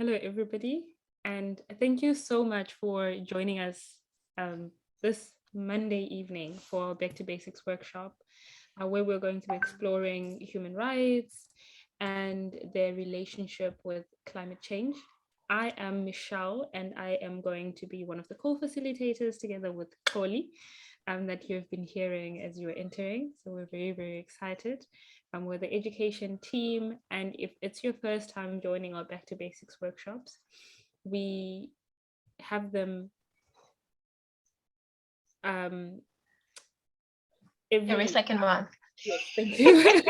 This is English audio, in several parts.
Hello, everybody, and thank you so much for joining us this Monday evening for Back to Basics workshop, where we're going to be exploring human rights and their relationship with climate change. I am Michelle, and I am going to be one of the co-facilitators together with Xoli, that you've been hearing as you were entering. So we're very, very excited. We're the education team, and if it's your first time joining our Back to Basics workshops, we have them um, Every every second month. yes, thank you.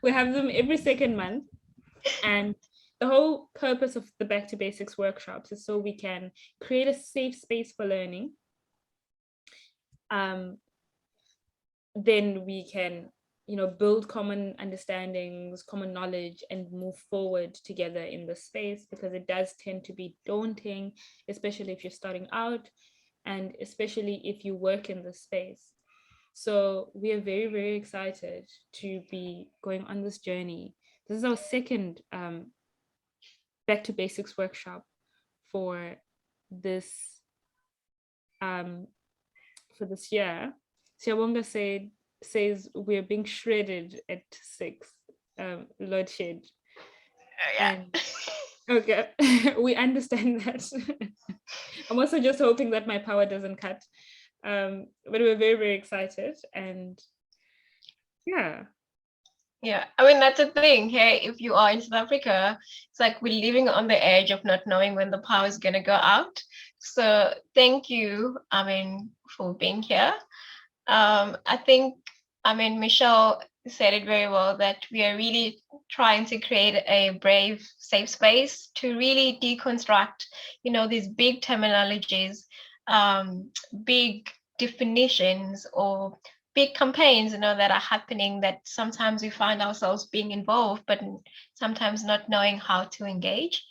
We have them every second month, and the whole purpose of the Back to Basics workshops is so we can create a safe space for learning. Then we can build common understandings, common knowledge, and move forward together in the space, because it does tend to be daunting, especially if you're starting out and especially if you work in the space. So we are very, very excited to be going on this journey. This is our second Back to Basics workshop for this um, year. Siabonga says we're being shredded at 6, load shed. Yeah. And okay, we understand that. I'm also just hoping that my power doesn't cut. But we're very, very excited, and yeah. Yeah, I mean, that's the thing. Hey, if you are in South Africa, it's like we're living on the edge of not knowing when the power is going to go out. So thank you, for being here. Michelle said it very well, that we are really trying to create a brave, safe space to really deconstruct, these big terminologies, big definitions, or big campaigns, that are happening, that sometimes we find ourselves being involved, but sometimes not knowing how to engage.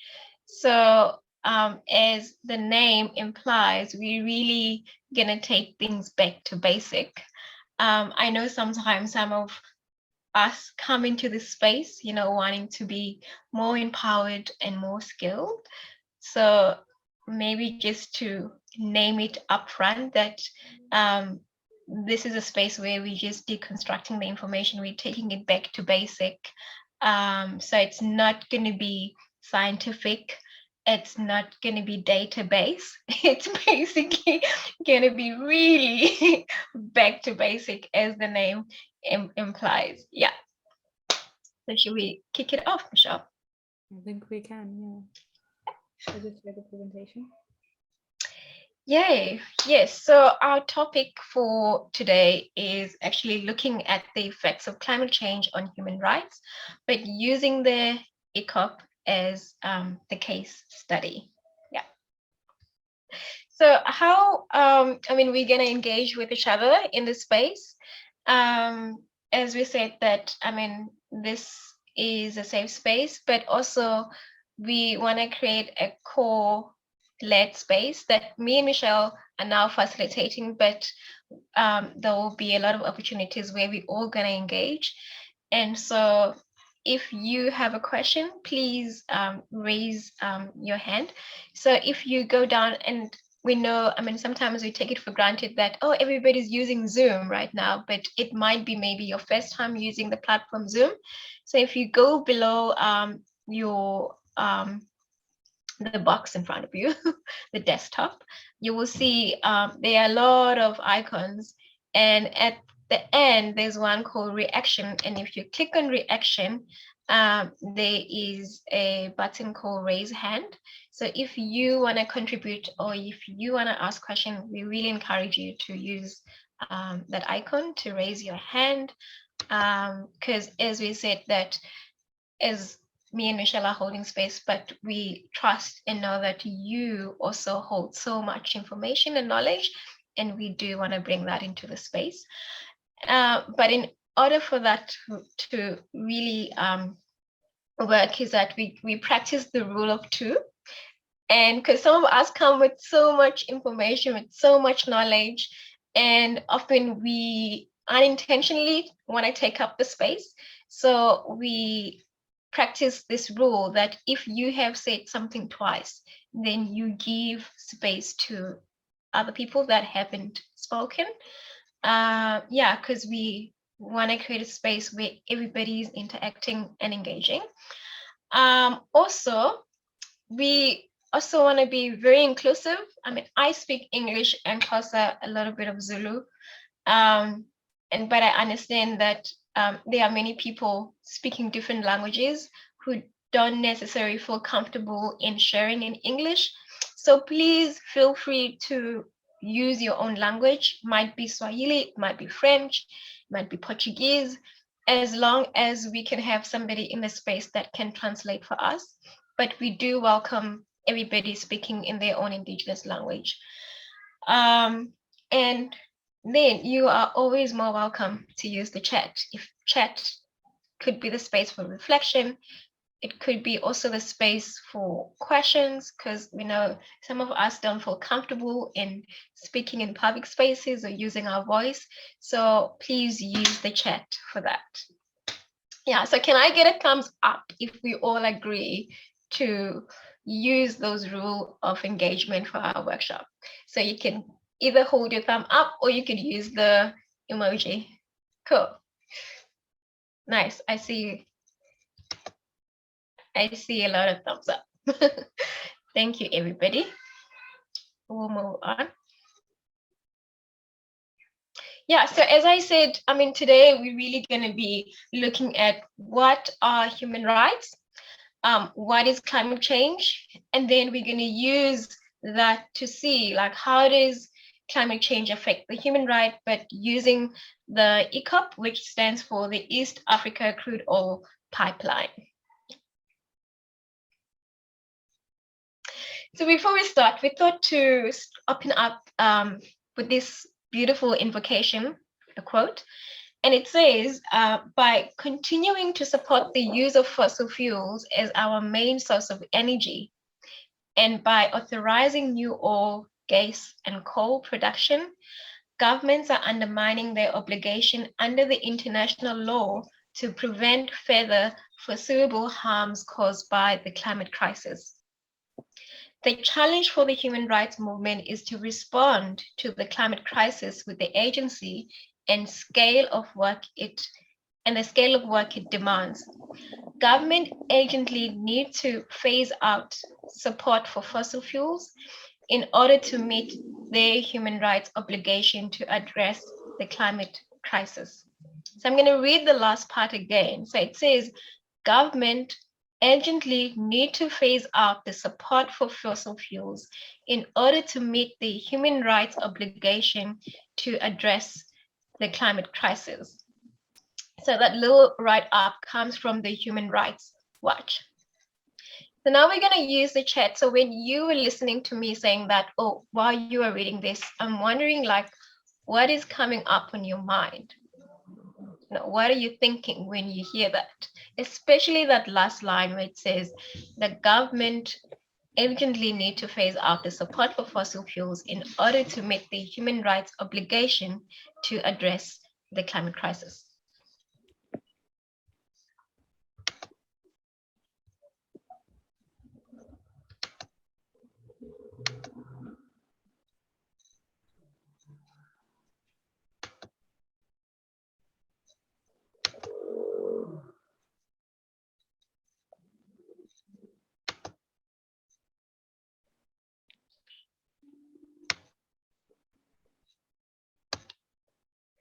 So as the name implies, we really gonna take things back to basic. I know sometimes some of us come into this space, wanting to be more empowered and more skilled. So maybe just to name it upfront that this is a space where we're just deconstructing the information, we're taking it back to basic. So it's not going to be scientific, it's not going to be database. It's basically going to be really back to basic, as the name implies. Yeah. So should we kick it off, Michelle? I think we can, yeah. I just read the presentation. Yay. Yes. So our topic for today is actually looking at the effects of climate change on human rights, but using the EACOP as the case study. Yeah. So how, we're going to engage with each other in this space. As we said that, this is a safe space, but also we want to create a core led space that me and Michelle are now facilitating, but there will be a lot of opportunities where we're all going to engage. And so if you have a question, please raise your hand. So if you go down, and we know, sometimes we take it for granted that, oh, everybody's using Zoom right now, but it might be maybe your first time using the platform Zoom. So if you go below your the box in front of you, the desktop, you will see there are a lot of icons. And at the end, there's one called reaction. And if you click on reaction, there is a button called raise hand. So if you want to contribute, or if you want to ask questions, we really encourage you to use that icon to raise your hand. Because as we said, that as me and Michelle are holding space, but we trust and know that you also hold so much information and knowledge, and we do want to bring that into the space. But in order for that to really work, is that we practice the rule of two. And because some of us come with so much information, with so much knowledge, and often we unintentionally want to take up the space. So we practice this rule that if you have said something twice, then you give space to other people that haven't spoken. Yeah, because we want to create a space where everybody is interacting and engaging. Also, we also want to be very inclusive. I mean, I speak English and Xhosa, a little bit of Zulu, but I understand that there are many people speaking different languages who don't necessarily feel comfortable in sharing in English. So please feel free to use your own language. Might be Swahili, might be French, might be Portuguese, as long as we can have somebody in the space that can translate for us. But we do welcome everybody speaking in their own indigenous language. And then you are always more welcome to use the chat. If chat could be the space for reflection, it could be also the space for questions, because we know some of us don't feel comfortable in speaking in public spaces or using our voice. So please use the chat for that. Yeah, so can I get a thumbs up if we all agree to use those rules of engagement for our workshop? So you can either hold your thumb up or you could use the emoji. Cool. Nice. I see a lot of thumbs up. Thank you, everybody. We'll move on. Yeah, so as I said, I mean, today we're really going to be looking at what are human rights, what is climate change, and then we're going to use that to see like how does climate change affect the human right, but using the EACOP, which stands for the East Africa Crude Oil Pipeline. So before we start, we thought to open up with this beautiful invocation, a quote, and it says, by continuing to support the use of fossil fuels as our main source of energy, and by authorizing new oil, gas, and coal production, governments are undermining their obligation under the international law to prevent further foreseeable harms caused by the climate crisis. The challenge for the human rights movement is to respond to the climate crisis with the agency and scale of work it demands. Government urgently need to phase out support for fossil fuels in order to meet their human rights obligation to address the climate crisis. So I'm going to read the last part again. So it says, government urgently need to phase out the support for fossil fuels in order to meet the human rights obligation to address the climate crisis. So that little write-up comes from the Human Rights Watch. So now we're going to use the chat. So when you were listening to me saying that, oh, while you are reading this, I'm wondering like, what is coming up on your mind? You know, what are you thinking when you hear that? Especially that last line where it says the government urgently need to phase out the support for fossil fuels in order to meet the human rights obligation to address the climate crisis.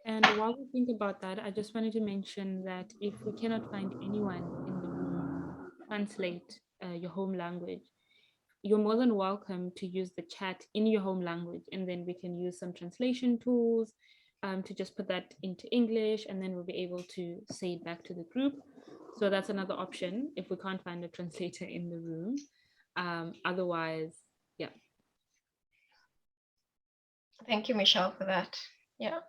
And while we think about that, I just wanted to mention that if we cannot find anyone in the room translate your home language, you're more than welcome to use the chat in your home language, and then we can use some translation tools to just put that into English, and then we'll be able to say it back to the group. So that's another option if we can't find a translator in the room. Otherwise, yeah. Thank you, Michelle, for that. Yeah.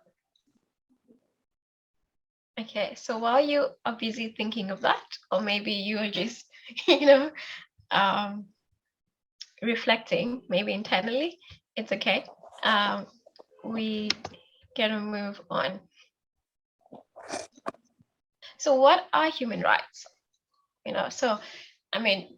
Okay, so while you are busy thinking of that, or maybe you are just, reflecting, maybe internally, it's okay. We can move on. So what are human rights? So I mean,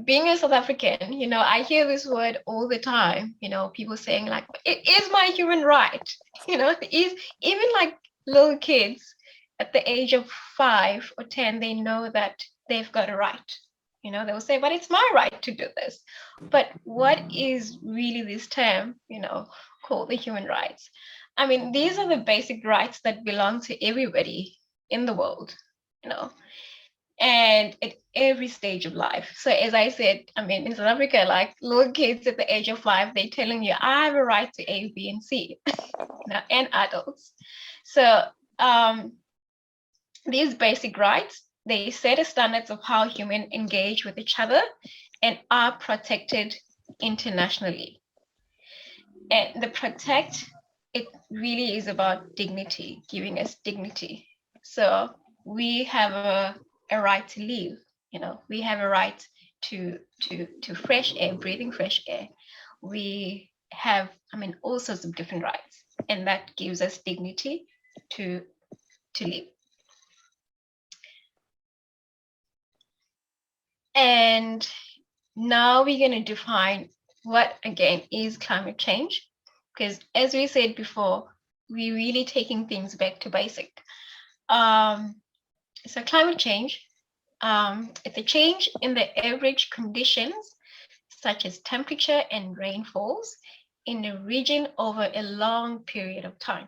being a South African, I hear this word all the time, people saying like, it is my human right, is even like little kids at the age of 5 or 10, they know that they've got a right. They'll say, but it's my right to do this. But what is really this term, called the human rights? I mean, these are the basic rights that belong to everybody in the world, you know, and at every stage of life. So as I said, I mean, in South Africa, like little kids at the age of 5, they're telling you, I have a right to A, B, and C, and adults. So these basic rights, they set the standards of how humans engage with each other and are protected internationally. And the protect, it really is about dignity, giving us dignity. So we have a right to live, we have a right to fresh air, breathing fresh air. We have, I mean, all sorts of different rights, and that gives us dignity to live. And now we're going to define what again is climate change, because as we said before, we're really taking things back to basic. So climate change, it's a change in the average conditions such as temperature and rainfalls in a region over a long period of time.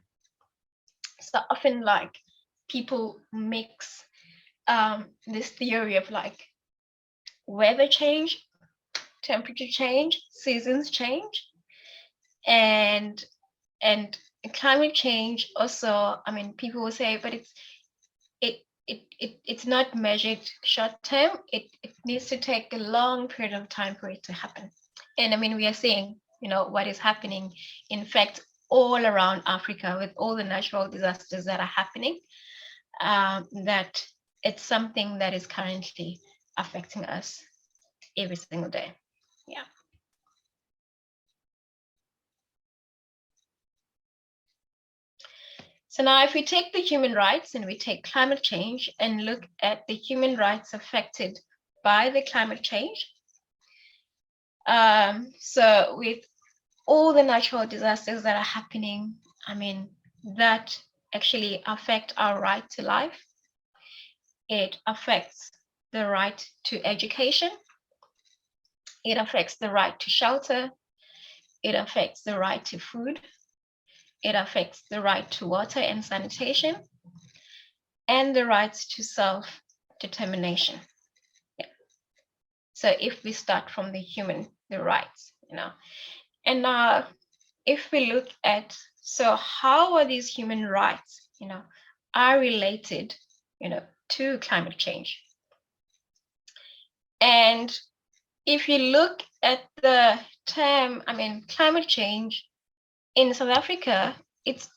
So often like people mix this theory of like weather change, temperature change, seasons change, and climate change also. I mean, people will say, but it's not measured short term. It needs to take a long period of time for it to happen. And I mean, we are seeing, what is happening, in fact, all around Africa with all the natural disasters that are happening, that it's something that is currently affecting us every single day. Yeah. So now if we take the human rights and we take climate change and look at the human rights affected by the climate change, so with all the natural disasters that are happening, I mean, that actually affect our right to life. It affects the right to education. It affects the right to shelter. It affects the right to food. It affects the right to water and sanitation, and the rights to self-determination. Yeah. So if we start from the rights, and now if we look at, so how are these human rights, are related, to climate change? And if you look at the term, I mean, climate change in South Africa, it's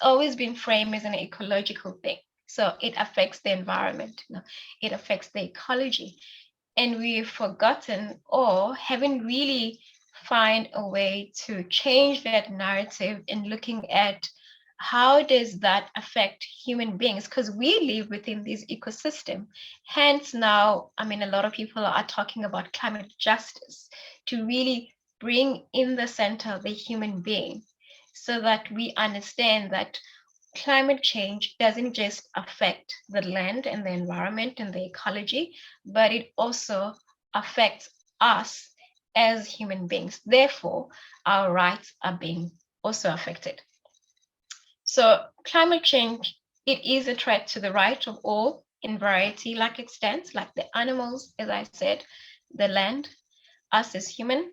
always been framed as an ecological thing. So it affects the environment, it affects the ecology. And we've forgotten or haven't really find a way to change that narrative in looking at how does that affect human beings, because we live within this ecosystem. Hence now, I mean, a lot of people are talking about climate justice, to really bring in the center the human being, so that we understand that climate change doesn't just affect the land and the environment and the ecology, but it also affects us as human beings. Therefore, our rights are being also affected. So climate change, it is a threat to the right of all in variety like extents, like the animals, as I said, the land, us as human.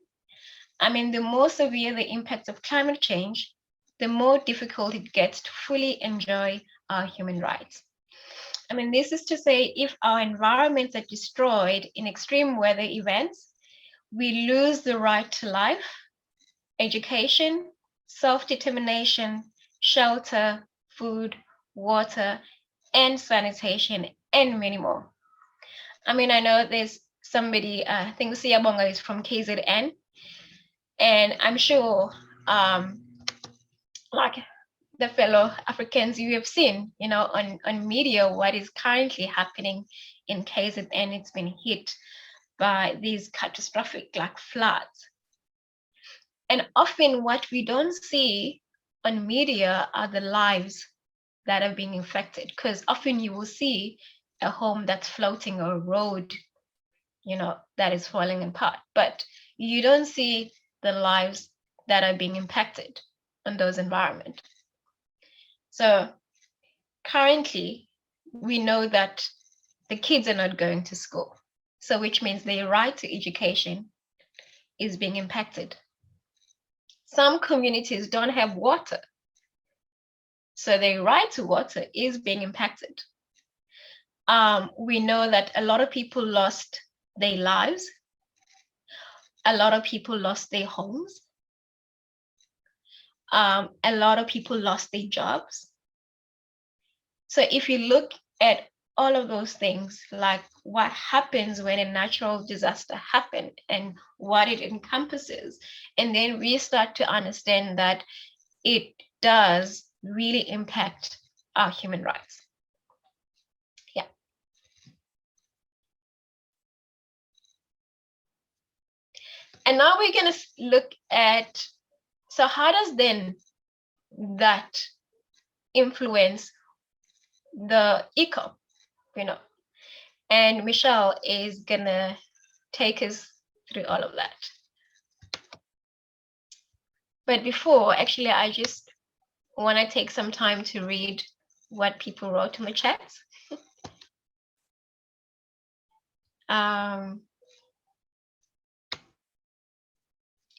I mean, the more severe the impacts of climate change, the more difficult it gets to fully enjoy our human rights. I mean, this is to say, if our environments are destroyed in extreme weather events, we lose the right to life, education, self-determination, shelter, food, water, and sanitation, and many more. I mean, I know there's somebody, I think Siyabonga is from KZN, and I'm sure like the fellow Africans, you have seen, on media what is currently happening in KZN. It's been hit by these catastrophic like floods. And often what we don't see on media are the lives that are being affected, because often you will see a home that's floating or a road, that is falling apart, but you don't see the lives that are being impacted on those environments. So currently, we know that the kids are not going to school, so which means their right to education is being impacted. Some communities don't have water, so their right to water is being impacted. We know that a lot of people lost their lives. A lot of people lost their homes. A lot of people lost their jobs. So if you look at all of those things, like what happens when a natural disaster happens and what it encompasses, and then we start to understand that it does really impact our human rights. Yeah. And now we're going to look at, so how does then that influence the EACOP, and Mitchelle is going to take us through all of that. But before, actually, I just want to take some time to read what people wrote in the chat.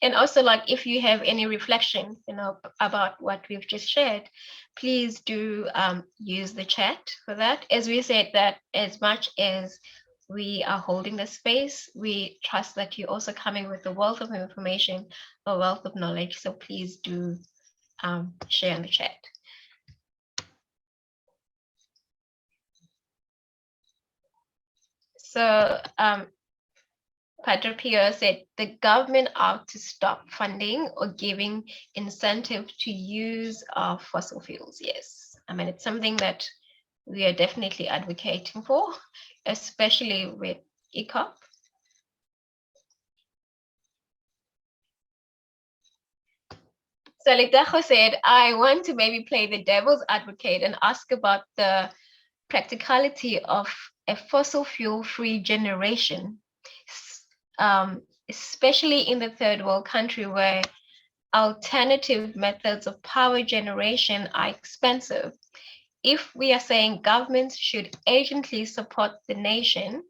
And also, like, if you have any reflection, about what we've just shared, please do use the chat for that. As we said, that as much as we are holding the space, we trust that you're also coming with a wealth of information, a wealth of knowledge. So please do share in the chat. So Padre Pio said the government ought to stop funding or giving incentive to use of fossil fuels. Yes, I mean, it's something that we are definitely advocating for, especially with EACOP. So Litejo said, I want to maybe play the devil's advocate and ask about the practicality of a fossil fuel-free generation, especially in the third world country where alternative methods of power generation are expensive. If we are saying governments should urgently support the nation,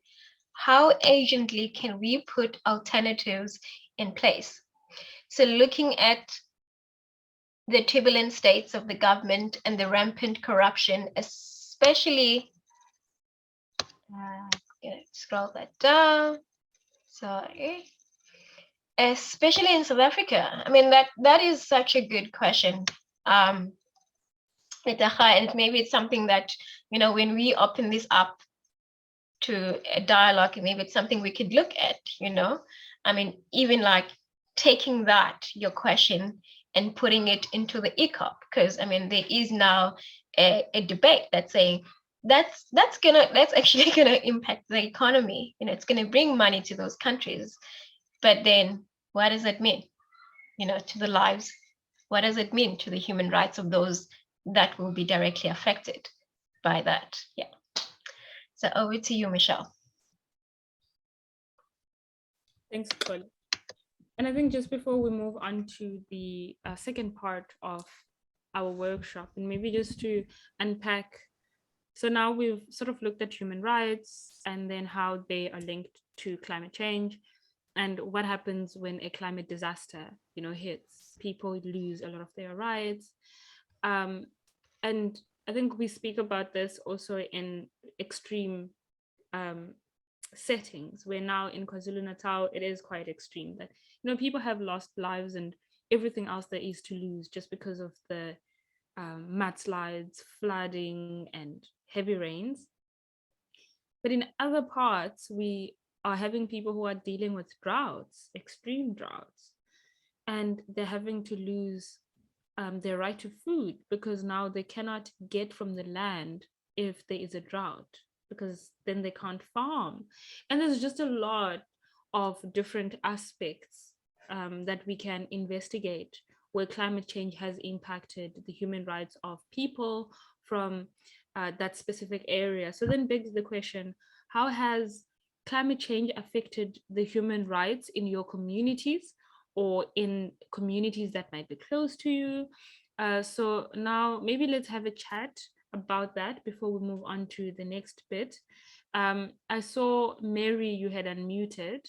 how urgently can we put alternatives in place? So looking at the turbulent states of the government and the rampant corruption, especially, scroll that down, sorry, especially in South Africa. I mean, that is such a good question. And maybe it's something that, when we open this up to a dialogue, maybe it's something we could look at, I mean, even like taking that, your question, and putting it into the EACOP, because I mean, there is now a debate that's saying that's actually gonna impact the economy. It's gonna bring money to those countries, but then what does it mean, to the lives? What does it mean to the human rights of those that will be directly affected by that? Yeah. So over to you, Mitchelle. Thanks, Xoli. And I think just before we move on to the second part of our workshop, and maybe just to unpack, so now we've sort of looked at human rights and then how they are linked to climate change and what happens when a climate disaster, hits. People lose a lot of their rights. And I think we speak about this also in extreme settings, where now in KwaZulu Natal it is quite extreme that people have lost lives and everything else there is to lose just because of the mudslides, flooding, and heavy rains. But in other parts, we are having people who are dealing with droughts, extreme droughts, and they're having to lose their right to food, because now they cannot get from the land if there is a drought, because then they can't farm. And there's just a lot of different aspects that we can investigate where climate change has impacted the human rights of people from that specific area. So then begs the question, how has climate change affected the human rights in your communities or in communities that might be close to you? So now maybe let's have a chat about that before we move on to the next bit. I saw Mary, you had unmuted.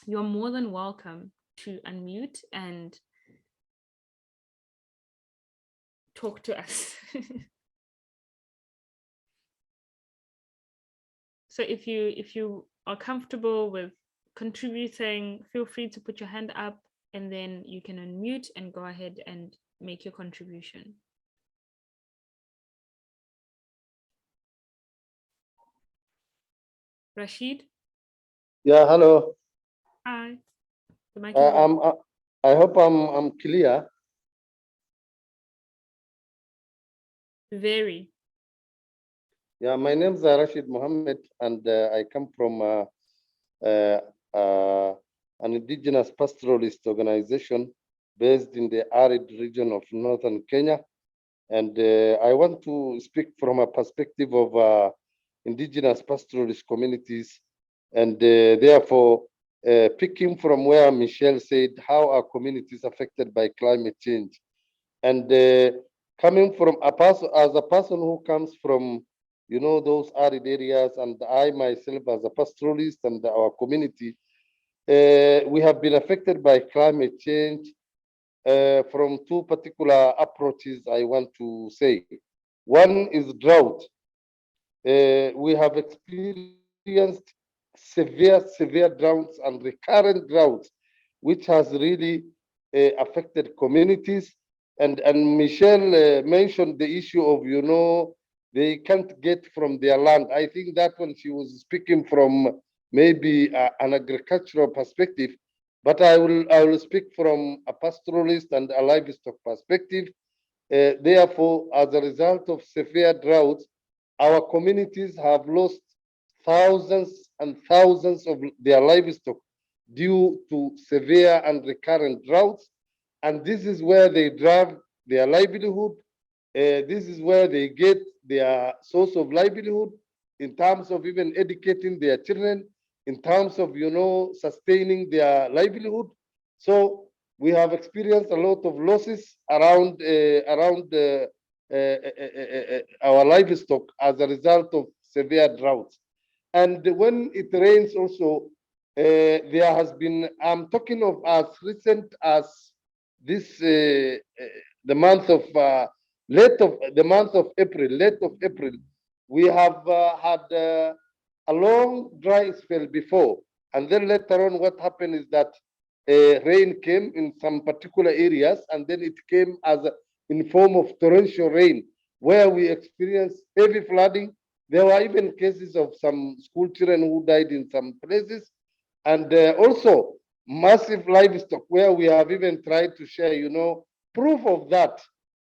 You're more than welcome to unmute and talk to us. So if you are comfortable with contributing, feel free to put your hand up and then you can unmute and go ahead and make your contribution. Rashid? Yeah, hello. Hi, the mic is yours. I hope I'm clear. Very. Yeah, my name is Rashid Mohammed, and I come from uh, uh, an indigenous pastoralist organization based in the arid region of northern Kenya. And I want to speak from a perspective of indigenous pastoralist communities, and therefore picking from where Michelle said how are communities affected by climate change. And coming from a person, as a person who comes from, those arid areas, and I myself as a pastoralist and our community, we have been affected by climate change from two particular approaches I want to say. One is drought. We have experienced severe droughts and recurrent droughts, which has really affected communities. And Michelle mentioned the issue of, they can't get from their land. I think that when she was speaking from maybe an agricultural perspective, but I will speak from a pastoralist and a livestock perspective. Therefore, as a result of severe droughts, our communities have lost thousands and thousands of their livestock due to severe and recurrent droughts. And this is where they drive their livelihood. This is where they get their source of livelihood in terms of even educating their children, in terms of, sustaining their livelihood. So we have experienced a lot of losses around our livestock as a result of severe droughts. And when it rains also, there has been, I'm talking of as recent as this, the month of, late of April, we have had a long dry spell before. And then later on, what happened is that rain came in some particular areas, and then it came as in form of torrential rain, where we experienced heavy flooding. There were even cases of some school children who died in some places, and also massive livestock, where we have even tried to share, proof of that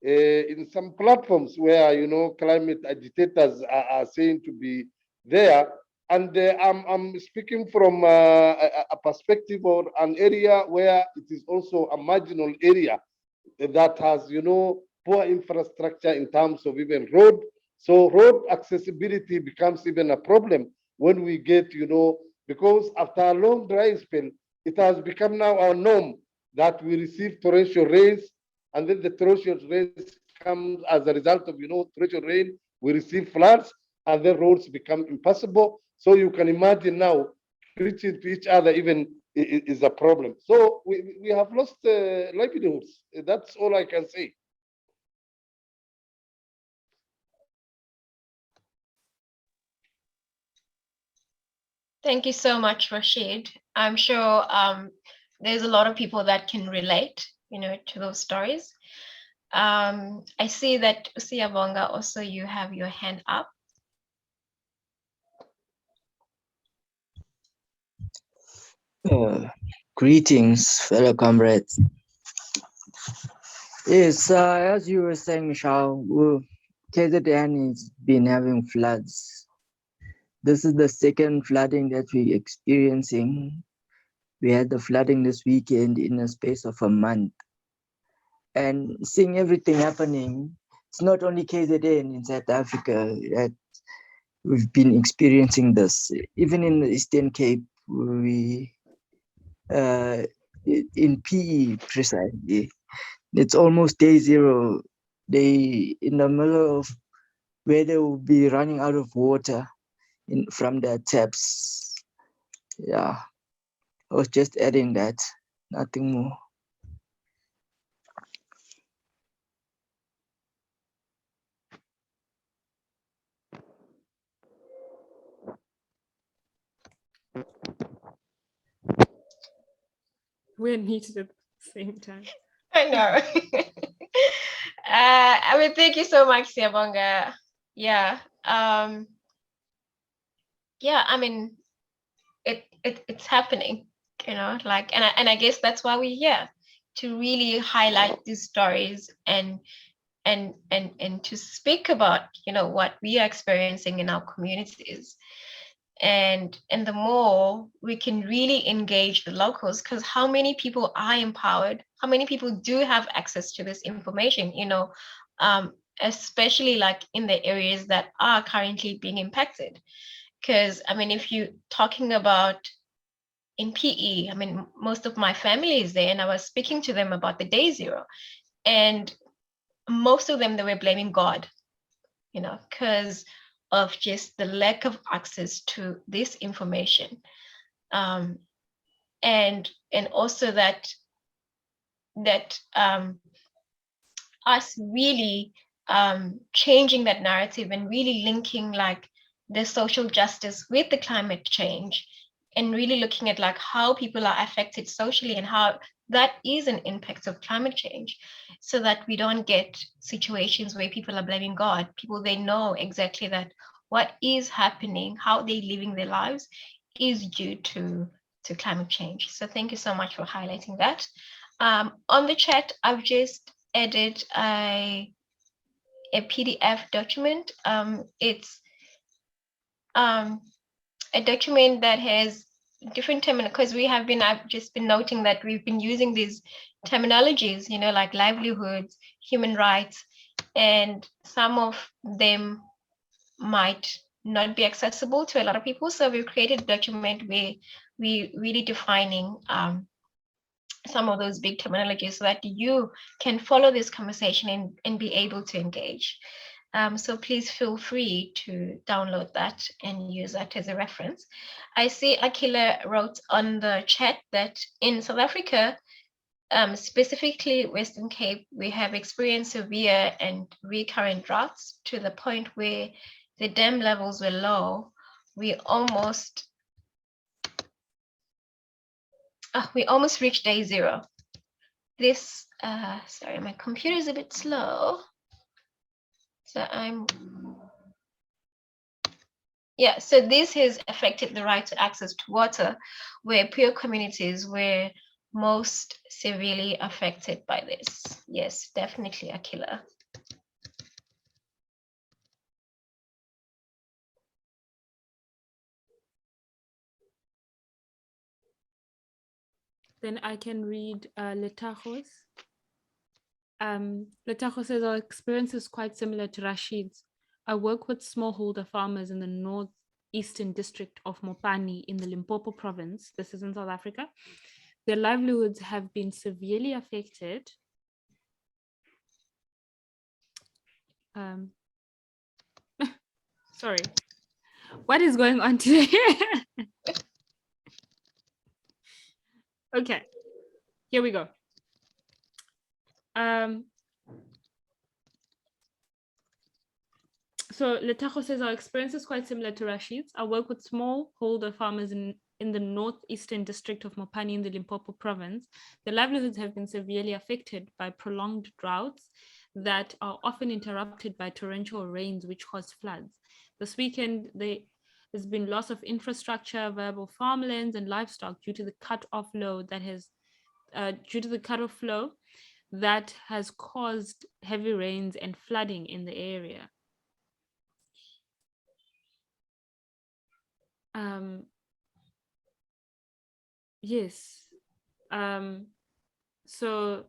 in some platforms where, climate agitators are saying to be there. And I'm speaking from a perspective or an area where it is also a marginal area that has, poor infrastructure in terms of even road. So road accessibility becomes even a problem when we get, because after a long dry spell, it has become now our norm that we receive torrential rains, and then the torrential rains comes as a result of, torrential rain, we receive floods, and then roads become impassable. So you can imagine now preaching to each other even is a problem. So we have lost livelihoods. That's all I can say. Thank you so much, Rashid. I'm sure there's a lot of people that can relate, to those stories. I see that Usiyabonga, also you have your hand up. Greetings, fellow comrades. Yes, as you were saying, Michelle, KZN has been having floods. This is the second flooding that we're experiencing. We had the flooding this weekend in a space of a month. And seeing everything happening, it's not only KZN in South Africa that we've been experiencing this. Even in the Eastern Cape, we in PE precisely, it's almost day zero. They in the middle of where they will be running out of water from their taps. Yeah, I was just adding that, nothing more. We're muted at the same time. I know. I mean, thank you so much, Siyabonga. Yeah. Yeah, I mean, it's happening, like, and I guess that's why we're here, to really highlight these stories and to speak about, what we are experiencing in our communities. And the more we can really engage the locals, because how many people are empowered, how many people do have access to this information, especially like in the areas that are currently being impacted. Because I mean, if you're talking about in PE, I mean, most of my family is there, and I was speaking to them about the day zero, and most of them, they were blaming God, because of just the lack of access to this information. And also that us really changing that narrative and really linking like the social justice with the climate change, and really looking at like how people are affected socially and how that is an impact of climate change, so that we don't get situations where people are blaming God. People, they know exactly that what is happening, how they're living their lives, is due to climate change. So thank you so much for highlighting that. On the chat, I've just added a PDF document. It's a document that has different terminology, because I've just been noting that we've been using these terminologies, like livelihoods, human rights, and some of them might not be accessible to a lot of people. So we've created a document where we really defining some of those big terminologies, so that you can follow this conversation and be able to engage. So please feel free to download that and use that as a reference. I see Akila wrote on the chat that in South Africa, specifically Western Cape, we have experienced severe and recurrent droughts to the point where the dam levels were low. We almost reached day zero. This, sorry, my computer is a bit slow. So so this has affected the right to access to water, where poor communities were most severely affected by this. Yes, definitely, Akila. Then I can read Letachos. Letachos says, our experience is quite similar to Rashid's. I work with smallholder farmers in the northeastern district of Mopani in the Limpopo province. This is in South Africa. Their livelihoods have been severely affected. Sorry. What is going on today? Okay, here we go. So Letajo says, our experience is quite similar to Rashid's. I work with smallholder farmers in the northeastern district of Mopani in the Limpopo province. Their livelihoods have been severely affected by prolonged droughts that are often interrupted by torrential rains, which cause floods. This weekend, there's been loss of infrastructure, viable farmlands, and livestock due to the cut-off flow that has caused heavy rains and flooding in the area. Yes. So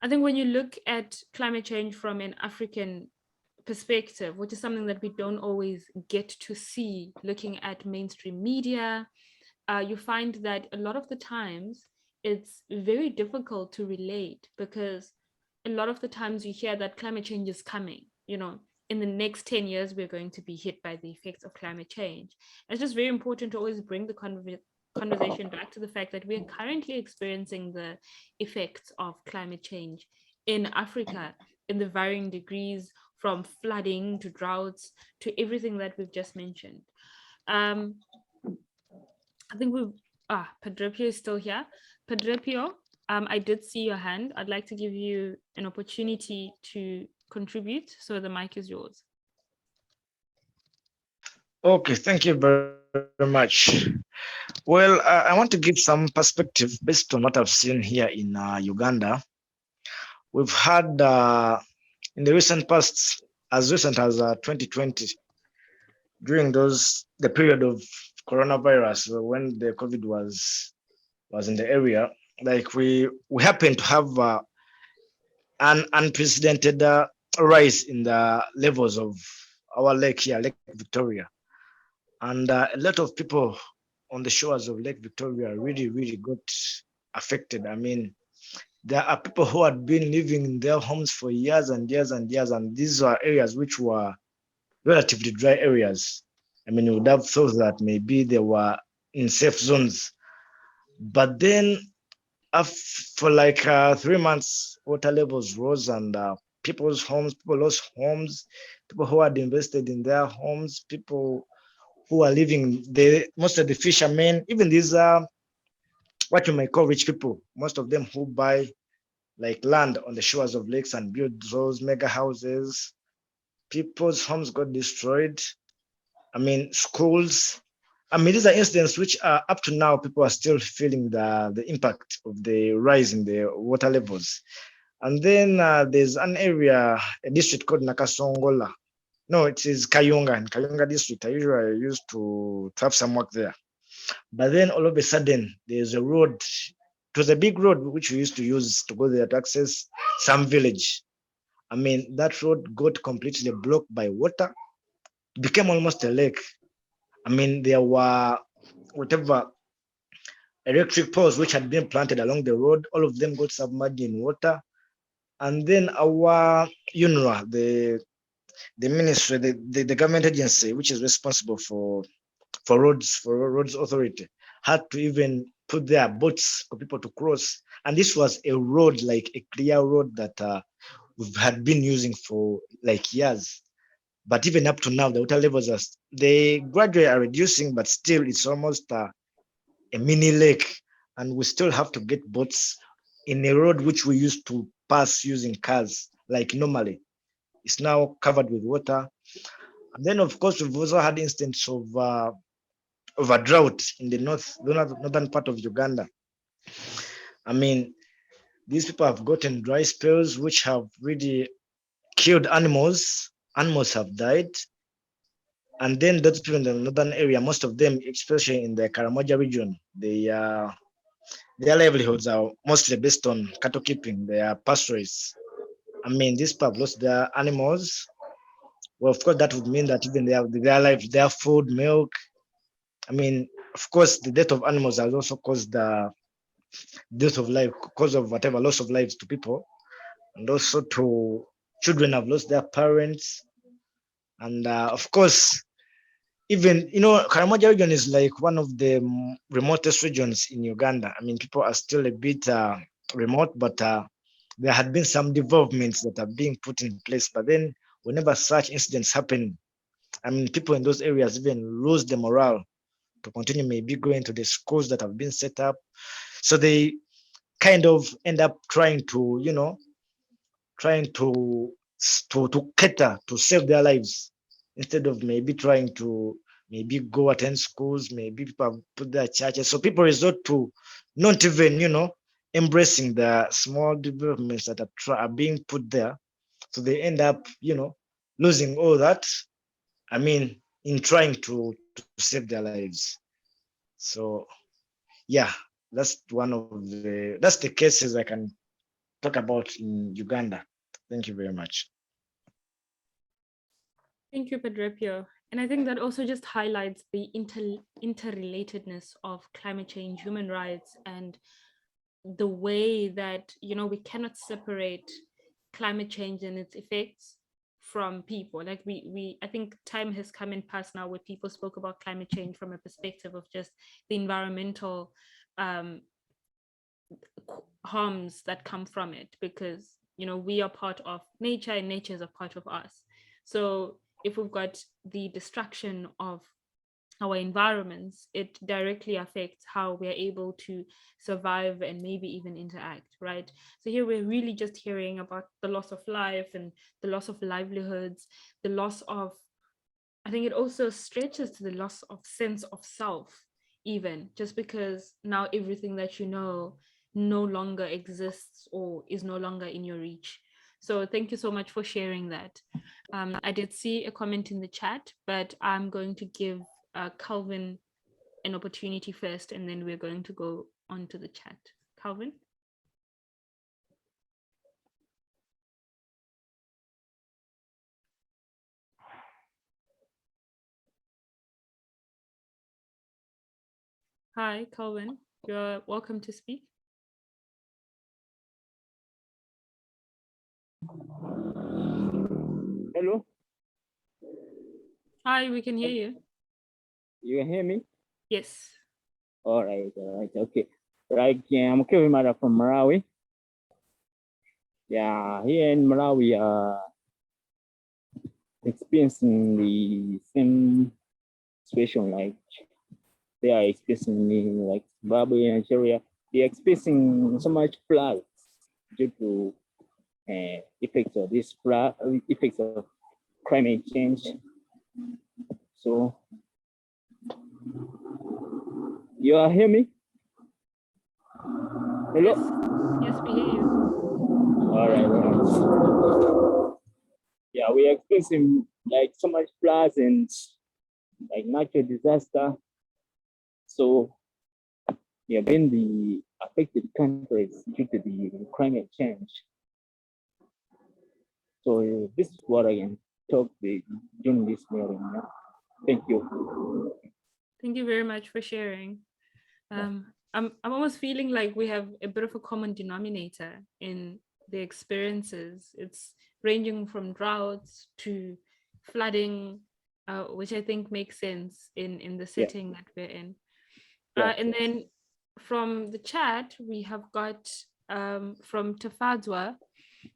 I think when you look at climate change from an African perspective, which is something that we don't always get to see looking at mainstream media, you find that a lot of the times it's very difficult to relate, because a lot of the times you hear that climate change is coming, in the next 10 years, we're going to be hit by the effects of climate change. It's just very important to always bring the conversation back to the fact that we are currently experiencing the effects of climate change in Africa in the varying degrees, from flooding to droughts to everything that we've just mentioned. I think Padrepio is still here. Padrepio, I did see your hand. I'd like to give you an opportunity to contribute, so the mic is yours. Okay, thank you very much. Well, I want to give some perspective based on what I've seen here in Uganda. We've had in the recent past, as recent as 2020, during the period of coronavirus, when the COVID was in the area, like we happened to have an unprecedented rise in the levels of our lake here, Lake Victoria. And a lot of people on the shores of Lake Victoria really got affected. I mean, there are people who had been living in their homes for years and years and years, and these are areas which were relatively dry areas. I mean, you would have thought that maybe they were in safe zones. But then for like 3 months, water levels rose, and people lost homes, people who had invested in their homes, people who are living, most of the fishermen, even these what you might call rich people, most of them who buy like land on the shores of lakes and build those mega houses. People's homes got destroyed. I mean, schools. I mean, these are incidents which are up to now, people are still feeling the impact of the rise in the water levels. And then there's an area, a district called Nakasongola. No, it is Kayunga, in Kayunga district. I usually used to have some work there. But then all of a sudden, there's a road. It was a big road which we used to use to go there to access some village. I mean, that road got completely blocked by water. It became almost a lake. I mean, there were whatever electric poles which had been planted along the road, all of them got submerged in water. And then our UNRWA, the ministry, the government agency which is responsible for roads authority, had to even put their boats for people to cross. And this was a road, like a clear road that we've had been using for like years. But even up to now, the water levels they gradually are reducing, but still it's almost a mini lake. And we still have to get boats in a road which we used to pass using cars, like normally. It's now covered with water. And then, of course, we've also had instances of a drought in the northern part of Uganda. I mean, these people have gotten dry spells which have really killed animals. Animals have died. And then those people in the northern area, most of them, especially in the Karamoja region, their livelihoods are mostly based on cattle keeping. They are pastoralists. I mean, these people have lost their animals. Well, of course, that would mean that even their life, their food, milk. I mean, of course, the death of animals has also caused the death of life, cause of whatever loss of lives to people, and also to children have lost their parents. And of course, even, Karamoja region is like one of the remotest regions in Uganda. I mean, people are still a bit remote, but there had been some developments that are being put in place. But then whenever such incidents happen, I mean, people in those areas even lose the morale to continue maybe going to the schools that have been set up. So they kind of end up trying to cater to save their lives, instead of maybe trying to maybe go attend schools. Maybe people have put their churches, so people resort to not even embracing the small developments that are being put there. So they end up, losing all that. I mean, in trying to save their lives. So yeah, that's that's the cases I can talk about in Uganda. Thank you very much. Thank you, Pedrepio. And I think that also just highlights the interrelatedness of climate change, human rights, and the way that, we cannot separate climate change and its effects from people. Like I think time has come and passed now where people spoke about climate change from a perspective of just the environmental harms that come from it, because we are part of nature and nature is a part of us. So if we've got the destruction of our environments, it directly affects how we're able to survive and maybe even interact, right? So here we're really just hearing about the loss of life and the loss of livelihoods, the loss of, I think it also stretches to the loss of sense of self, even just because now everything that you know no longer exists or is no longer in your reach. So thank you so much for sharing that. I did see a comment in the chat, but I'm going to give Calvin an opportunity first, and then we're going to go on to the chat. Calvin? Hi, Calvin. You're welcome to speak. Hello. Hi, we can hear you. You can hear me? Yes. All right, okay. Right, yeah, I'm Kevin Mara from Malawi. Yeah, here in Malawi, experiencing the same situation like they are experiencing in like Zimbabwe and Nigeria. They're experiencing so much floods due to effects of effects of climate change. So, you are hear me? Hello? Yes, we hear you. All right. Yeah, we are experiencing like so much floods and like natural disaster. So we have been the affected countries due to the climate change. So this is what I can talk during this meeting. Thank you. Thank you very much for sharing. I'm almost feeling like we have a bit of a common denominator in the experiences. It's ranging from droughts to flooding, which I think makes sense in the setting that we're in. And then from the chat, we have got from Tafadzwa,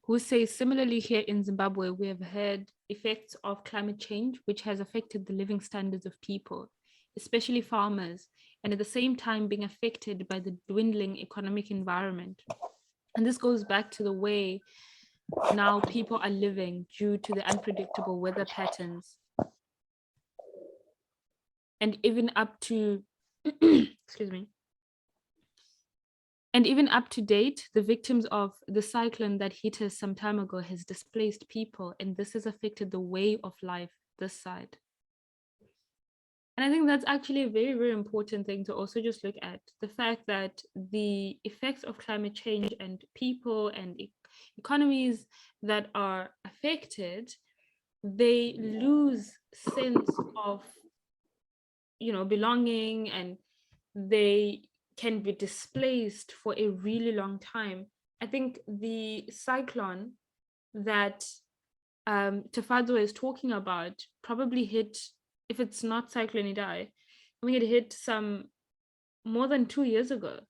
who says, similarly here in Zimbabwe, we have had effects of climate change, which has affected the living standards of people, especially farmers, and at the same time being affected by the dwindling economic environment. And this goes back to the way now people are living due to the unpredictable weather patterns. And even up to, excuse me, and even up to date, the victims of the cyclone that hit us some time ago has displaced people, and this has affected the way of life this side. And I think that's actually a very, very important thing to also just look at, the fact that the effects of climate change and people and economies that are affected, they lose sense of, belonging, and they can be displaced for a really long time. I think the cyclone that Tafadzwa is talking about probably hit, if it's not Cyclone Idai, I think it hit some more than 2 years ago.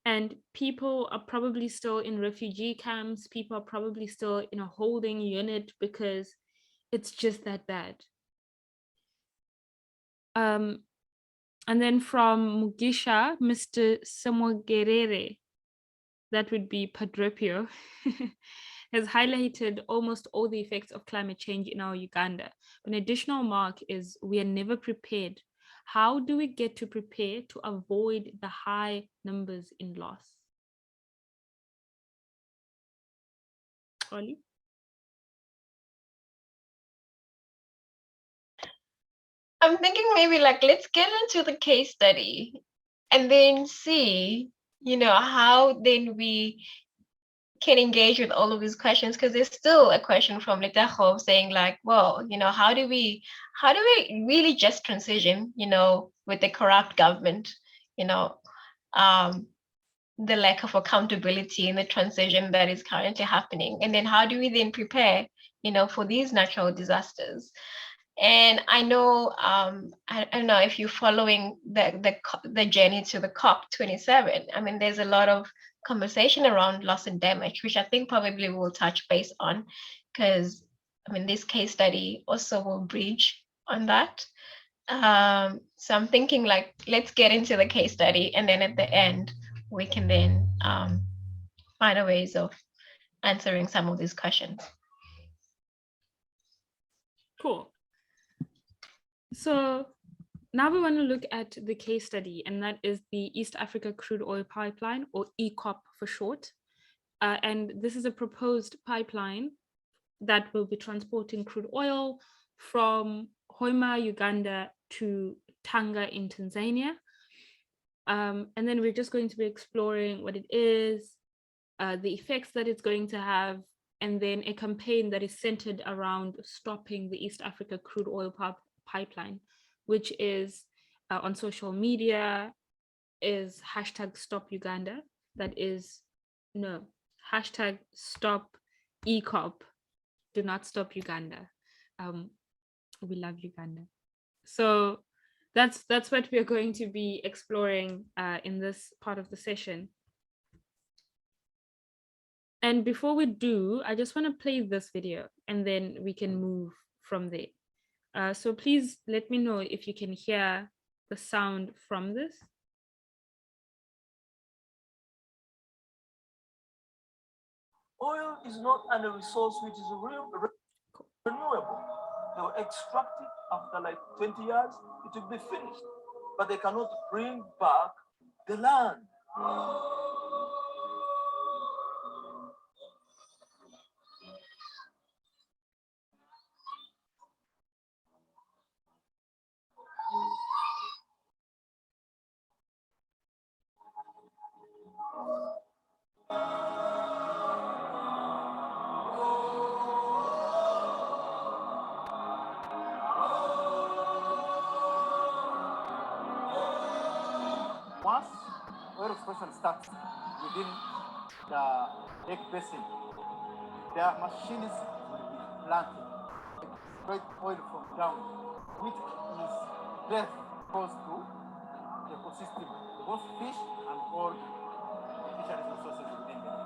And people are probably still in refugee camps. People are probably still in a holding unit because it's just that bad. And then from Mugisha, Mr. Samogerere, that would be Padrepio, has highlighted almost all the effects of climate change in our Uganda. An additional mark is we are never prepared. How do we get to prepare to avoid the high numbers in loss? Xoli? I'm thinking maybe like let's get into the case study and then see, how then we can engage with all of these questions, because there's still a question from Letajo saying like, well, how do we really just transition, with the corrupt government, the lack of accountability in the transition that is currently happening, and then how do we then prepare, for these natural disasters? And I know, I don't know if you're following the journey to the COP27. I mean, there's a lot of conversation around loss and damage, which I think probably we'll touch base on, because I mean, this case study also will bridge on that. So I'm thinking like, let's get into the case study, and then at the end, we can then find a ways of answering some of these questions. Cool. So now we want to look at the case study, and that is the East Africa Crude Oil Pipeline, or EACOP for short. And this is a proposed pipeline that will be transporting crude oil from Hoima, Uganda to Tanga in Tanzania. And then we're just going to be exploring what it is, the effects that it's going to have, and then a campaign that is centered around stopping the East Africa Crude Oil Pipeline, which is on social media, is #StopUganda. That is, no, #Stop EACOP. Do not stop Uganda. We love Uganda. So that's what we're going to be exploring in this part of the session. And before we do, I just want to play this video and then we can move from there. So please let me know if you can hear the sound from this. Oil is not a resource which is renewable. They will extract it after like 20 years, it will be finished. But they cannot bring back the land. Once oil exploration starts within the lake basin, their machines will be planted, extract oil from ground, which is death caused to the ecosystem, both fish and all fisheries resources within them.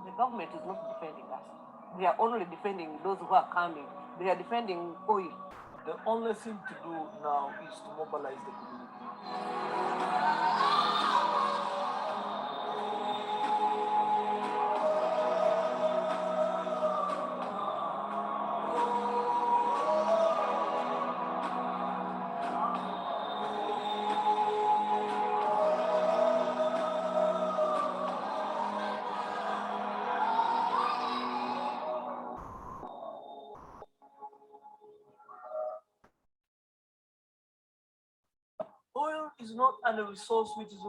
The government is not defending us. They are only defending those who are coming. They are defending oil. The only thing to do now is to mobilize the community. Oil is not a resource which is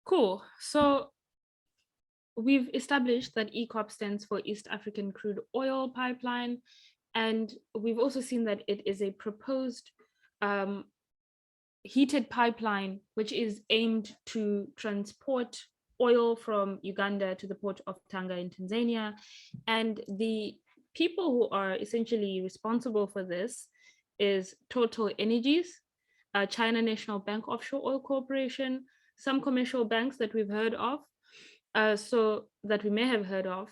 Cool. So we've established that EACOP stands for East African Crude Oil Pipeline, and we've also seen that it is a proposed heated pipeline which is aimed to transport oil from Uganda to the port of Tanga in Tanzania. And the people who are essentially responsible for this is Total Energies, China National Bank Offshore Oil Corporation, some commercial banks that we've heard of, so that we may have heard of,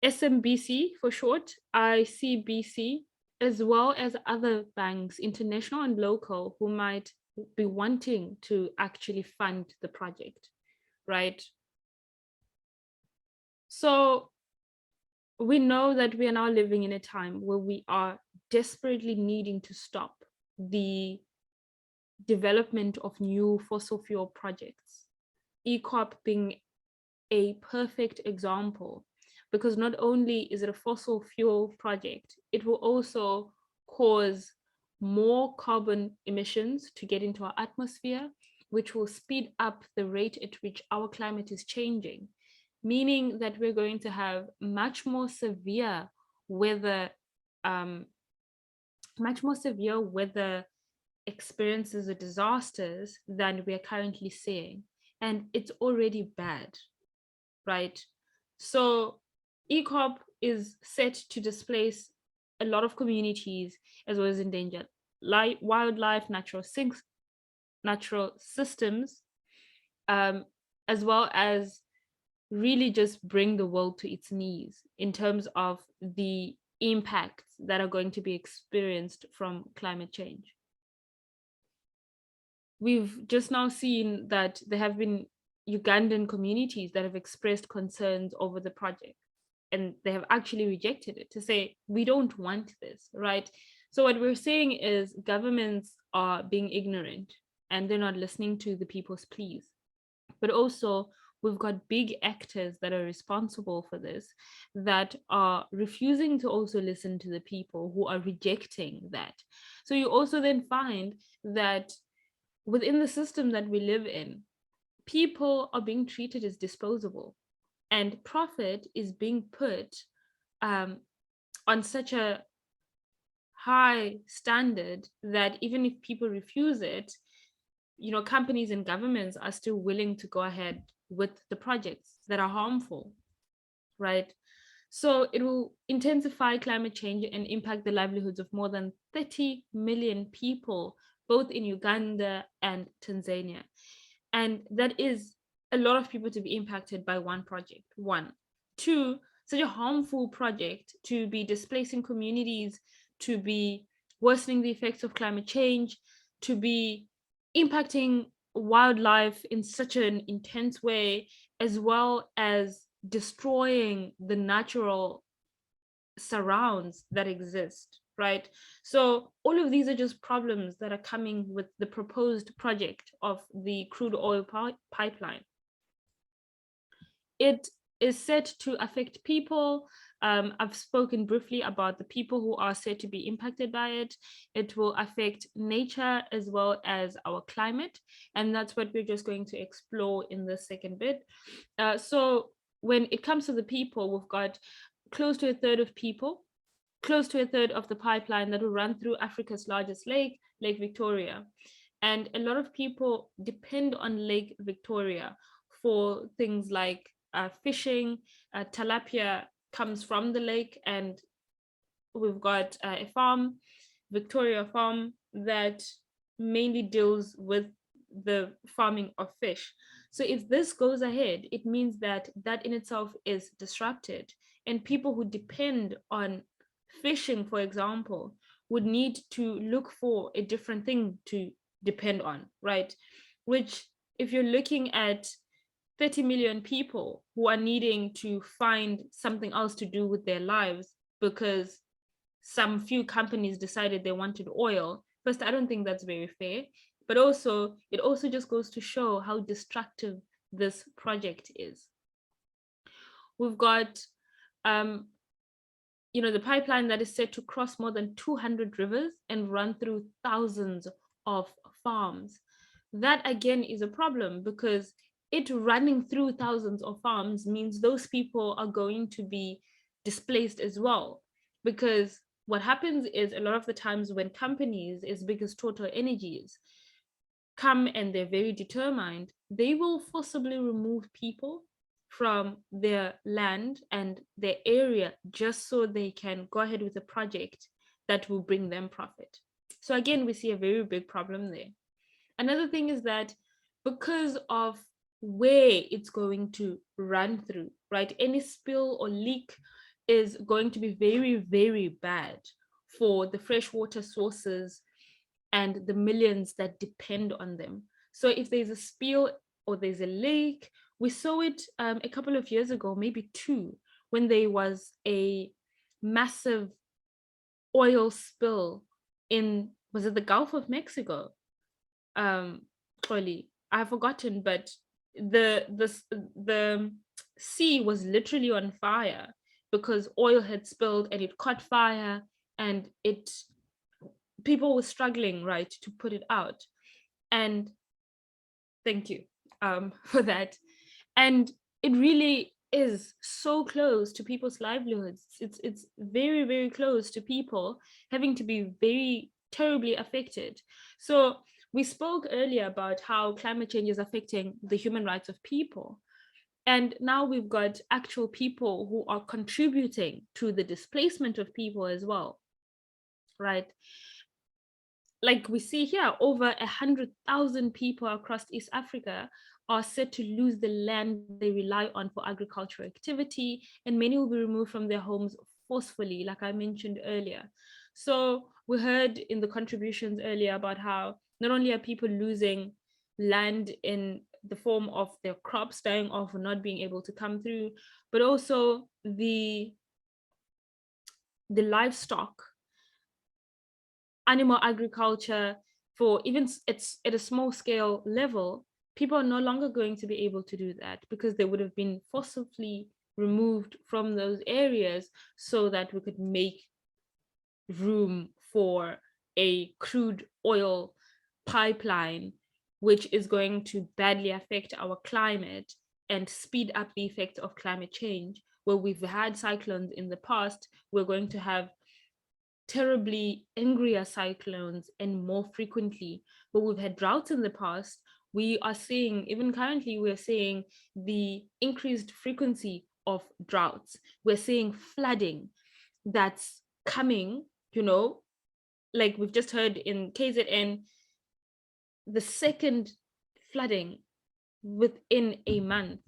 SMBC for short, ICBC, as well as other banks, international and local, who might be wanting to actually fund the project, right? So we know that we are now living in a time where we are desperately needing to stop the development of new fossil fuel projects, EACOP being a perfect example, because not only is it a fossil fuel project, it will also cause more carbon emissions to get into our atmosphere, which will speed up the rate at which our climate is changing, meaning that we're going to have much more severe weather, experiences or disasters than we are currently seeing. And it's already bad, right? So EACOP is set to displace a lot of communities as well as endangered wildlife, natural systems, as well as really just bring the world to its knees in terms of the impacts that are going to be experienced from climate change. We've just now seen that there have been Ugandan communities that have expressed concerns over the project, and they have actually rejected it to say, we don't want this, right? So what we're saying is governments are being ignorant and they're not listening to the people's pleas. But also we've got big actors that are responsible for this that are refusing to also listen to the people who are rejecting that. So you also then find that within the system that we live in, people are being treated as disposable, and profit is being put on such a high standard that even if people refuse it, you know, companies and governments are still willing to go ahead with the projects that are harmful, right? So it will intensify climate change and impact the livelihoods of more than 30 million people, both in Uganda and Tanzania. And that is a lot of people to be impacted by one project, one. Two, such a harmful project to be displacing communities, to be worsening the effects of climate change, to be impacting wildlife in such an intense way, as well as destroying the natural surrounds that exist, right? So all of these are just problems that are coming with the proposed project of the crude oil pipeline. It is set to affect people. I've spoken briefly about the people who are said to be impacted by it. It will affect nature as well as our climate. And that's what we're just going to explore in the second bit. So when it comes to the people, we've got close to a third of people, close to a third of the pipeline that will run through Africa's largest lake, Lake Victoria. And a lot of people depend on Lake Victoria for things like fishing. Tilapia comes from the lake, and we've got a farm, Victoria Farm, that mainly deals with the farming of fish. So if this goes ahead, it means that that in itself is disrupted, and people who depend on fishing, for example, would need to look for a different thing to depend on, right? Which, if you're looking at 30 million people who are needing to find something else to do with their lives because some few companies decided they wanted oil, first, I don't think that's very fair. But also, it also just goes to show how destructive this project is. We've got the pipeline that is set to cross more than 200 rivers and run through thousands of farms. That again is a problem, because it running through thousands of farms means those people are going to be displaced as well. Because what happens is, a lot of the times when companies as big as Total Energies come and they're very determined, they will forcibly remove people from their land and their area just so they can go ahead with a project that will bring them profit. So again, we see a very big problem there. Another thing is that because of where it's going to run through, right? Any spill or leak is going to be very, very bad for the freshwater sources and the millions that depend on them. So if there's a spill or there's a leak, we saw it a couple of years ago, maybe 2, when there was a massive oil spill in, was it the Gulf of Mexico? Xoli, I've forgotten, but the sea was literally on fire because oil had spilled and it caught fire, and people were struggling, right, to put it out. And thank you for that. And it really is so close to people's livelihoods. It's very, very close to people having to be very terribly affected. So we spoke earlier about how climate change is affecting the human rights of people. And now we've got actual people who are contributing to the displacement of people as well, right? Like we see here, over 100,000 people across East Africa are set to lose the land they rely on for agricultural activity, and many will be removed from their homes forcefully, like I mentioned earlier. So we heard in the contributions earlier about how not only are people losing land in the form of their crops dying off or not being able to come through, but also the livestock, animal agriculture, for even it's at a small scale level, people are no longer going to be able to do that because they would have been forcibly removed from those areas so that we could make room for a crude oil pipeline, which is going to badly affect our climate and speed up the effects of climate change. Where we've had cyclones in the past, we're going to have terribly angrier cyclones and more frequently. But we've had droughts in the past. We are seeing, even currently, we're seeing the increased frequency of droughts. We're seeing flooding that's coming, like we've just heard in KZN, the second flooding within a month.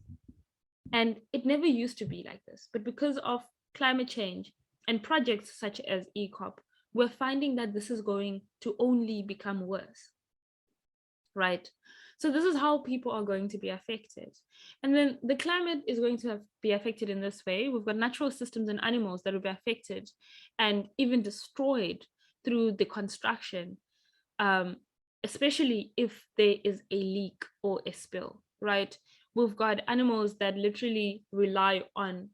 And it never used to be like this. But because of climate change and projects such as EACOP, we're finding that this is going to only become worse, right? So this is how people are going to be affected. And then the climate is going to be affected in this way. We've got natural systems and animals that will be affected and even destroyed through the construction, especially if there is a leak or a spill, right? We've got animals that literally rely on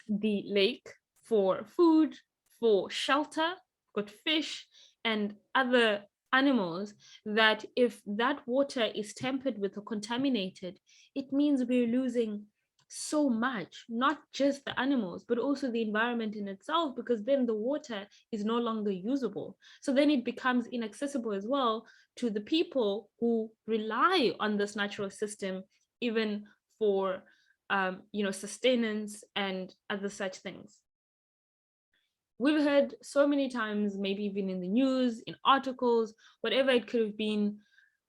the lake for food, for shelter. We've got fish and other animals that if that water is tampered with or contaminated, it means we're losing so much, not just the animals, but also the environment in itself, because then the water is no longer usable. So then it becomes inaccessible as well to the people who rely on this natural system, even for sustenance and other such things. We've heard so many times, maybe even in the news, in articles, whatever it could have been,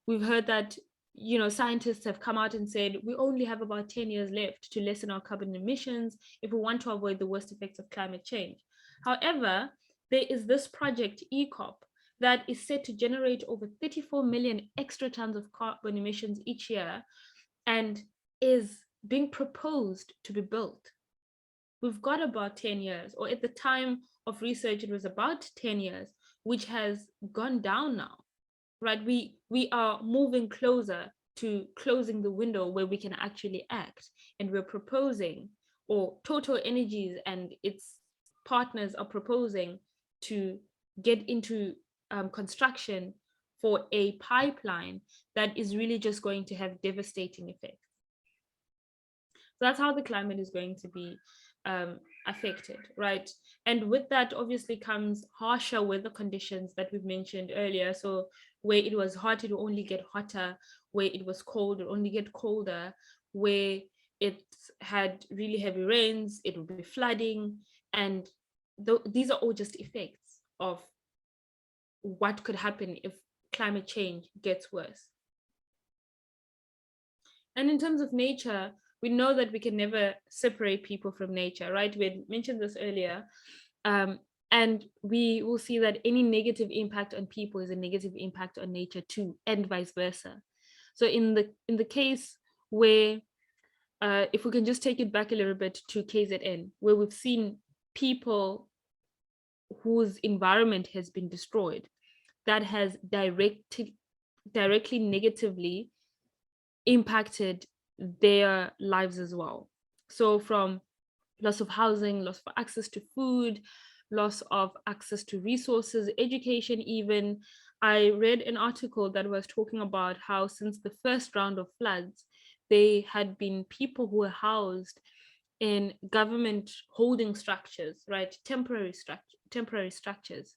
we've heard that scientists have come out and said we only have about 10 years left to lessen our carbon emissions if we want to avoid the worst effects of climate change. However, there is this project EACOP that is set to generate over 34 million extra tons of carbon emissions each year and is being proposed to be built. We've got about 10 years, or at the time of research, it was about 10 years, which has gone down now, right? We are moving closer to closing the window where we can actually act. And we're proposing, or Total Energies and its partners are proposing to get into construction for a pipeline that is really just going to have devastating effects. So that's how the climate is going to be affected, right? And with that obviously comes harsher weather conditions that we've mentioned earlier. So where it was hot, it will only get hotter. Where it was cold, it will only get colder. Where it had really heavy rains, it will be flooding. And these are all just effects. of what could happen if climate change gets worse. And in terms of nature, we know that we can never separate people from nature, right? We had mentioned this earlier. And we will see that any negative impact on people is a negative impact on nature too, and vice versa. So in the case where, if we can just take it back a little bit to KZN, where we've seen people whose environment has been destroyed, that has directly negatively impacted their lives as well. So from loss of housing, loss of access to food, loss of access to resources, education even. I read an article that was talking about how since the first round of floods, there had been people who were housed in government holding structures, right? Temporary structures.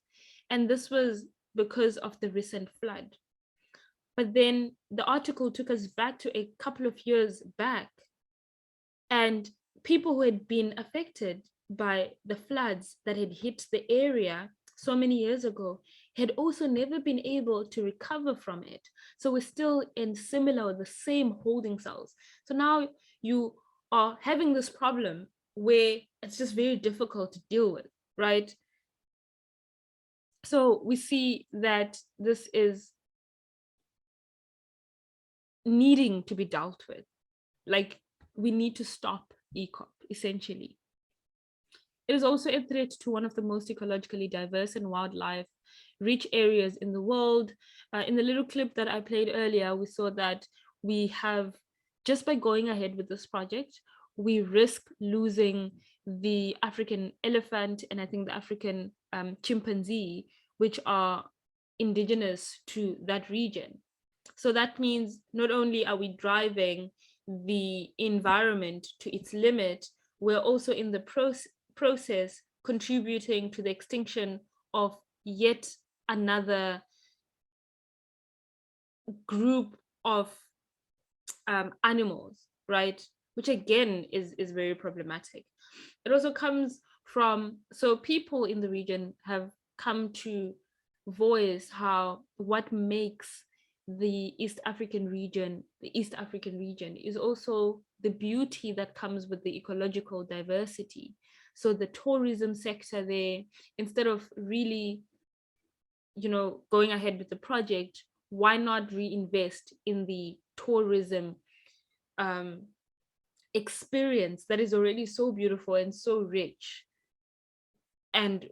And this was because of the recent flood. But then the article took us back to a couple of years back, and people who had been affected by the floods that had hit the area so many years ago had also never been able to recover from it. So we're still in similar, the same holding cells. So now you are having this problem where it's just very difficult to deal with, right? So we see that this is needing to be dealt with. Like, we need to stop EACOP, essentially. It is also a threat to one of the most ecologically diverse and wildlife rich areas in the world. In the little clip that I played earlier, we saw that we have, just by going ahead with this project, we risk losing the African elephant and I think the African chimpanzee, which are indigenous to that region. So that means not only are we driving the environment to its limit, we're also in the process contributing to the extinction of yet another group of animals, right? Which again is very problematic. It also comes from, so people in the region have come to voice how what makes the East African region is also the beauty that comes with the ecological diversity. So the tourism sector there, instead of really, going ahead with the project, why not reinvest in the tourism experience that is already so beautiful and so rich, and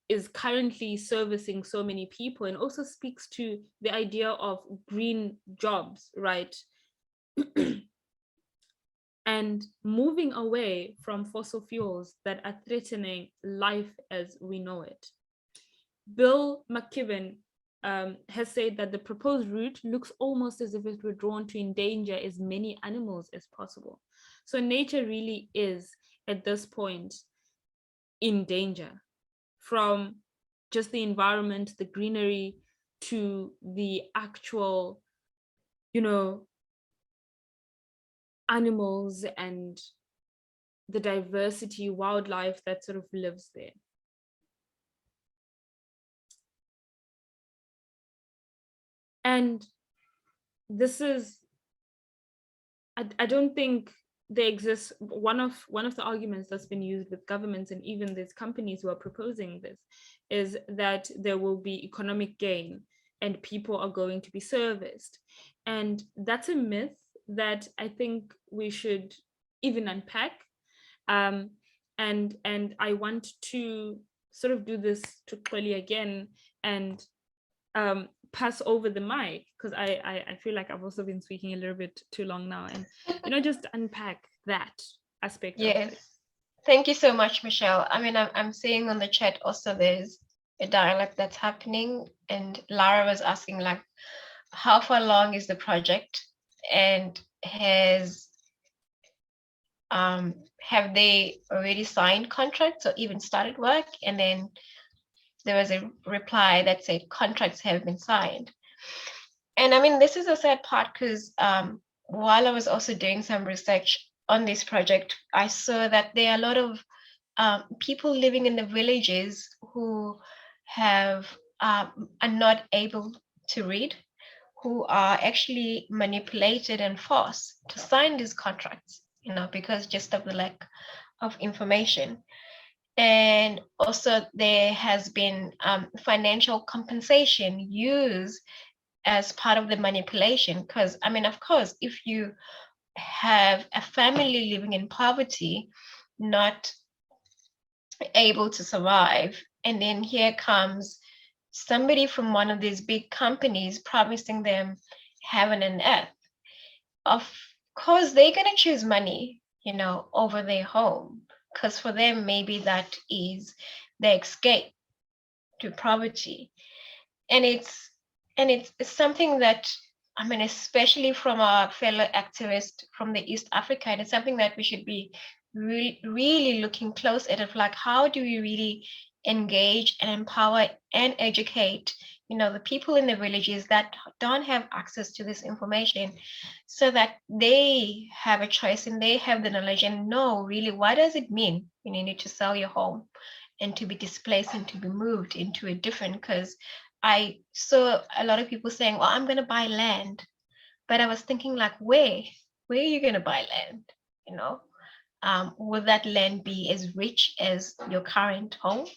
is currently servicing so many people, and also speaks to the idea of green jobs, right? And moving away from fossil fuels that are threatening life as we know it. Bill McKibben has said that the proposed route looks almost as if it were drawn to endanger as many animals as possible. So nature really is, at this point, in danger, from just the environment, the greenery, to the actual, animals and the diversity, wildlife that sort of lives there. And this is, I don't think there exists, one of the arguments that's been used with governments and even these companies who are proposing this is that there will be economic gain and people are going to be serviced. And that's a myth that I think we should even unpack. And I want to sort of do this to Xoli again and pass over the mic, because I feel like I've also been speaking a little bit too long now, and just unpack that aspect. Yes. Of it. Thank you so much, Michelle. I mean, I'm seeing on the chat also there's a dialogue that's happening, and Lara was asking, like, how far along is the project, and have they already signed contracts or even started work? And then there was a reply that said contracts have been signed. And I mean, this is a sad part, because while I was also doing some research on this project, I saw that there are a lot of people living in the villages who are not able to read, who are actually manipulated and forced to sign these contracts, because just of the lack of information. And also there has been financial compensation used as part of the manipulation, because of course, if you have a family living in poverty, not able to survive, and then here comes somebody from one of these big companies promising them heaven and earth, of course they're going to choose money, over their home, because for them maybe that is the escape to poverty. And it's something that, especially from our fellow activists from the East Africa, and it's something that we should be really looking close at, of like, how do we really engage and empower and educate, the people in the villages that don't have access to this information, so that they have a choice and they have the knowledge and know really what does it mean when you need to sell your home and to be displaced and to be moved into a different, because I saw a lot of people saying, well, I'm going to buy land. But I was thinking, like, where are you going to buy land? Would that land be as rich as your current home?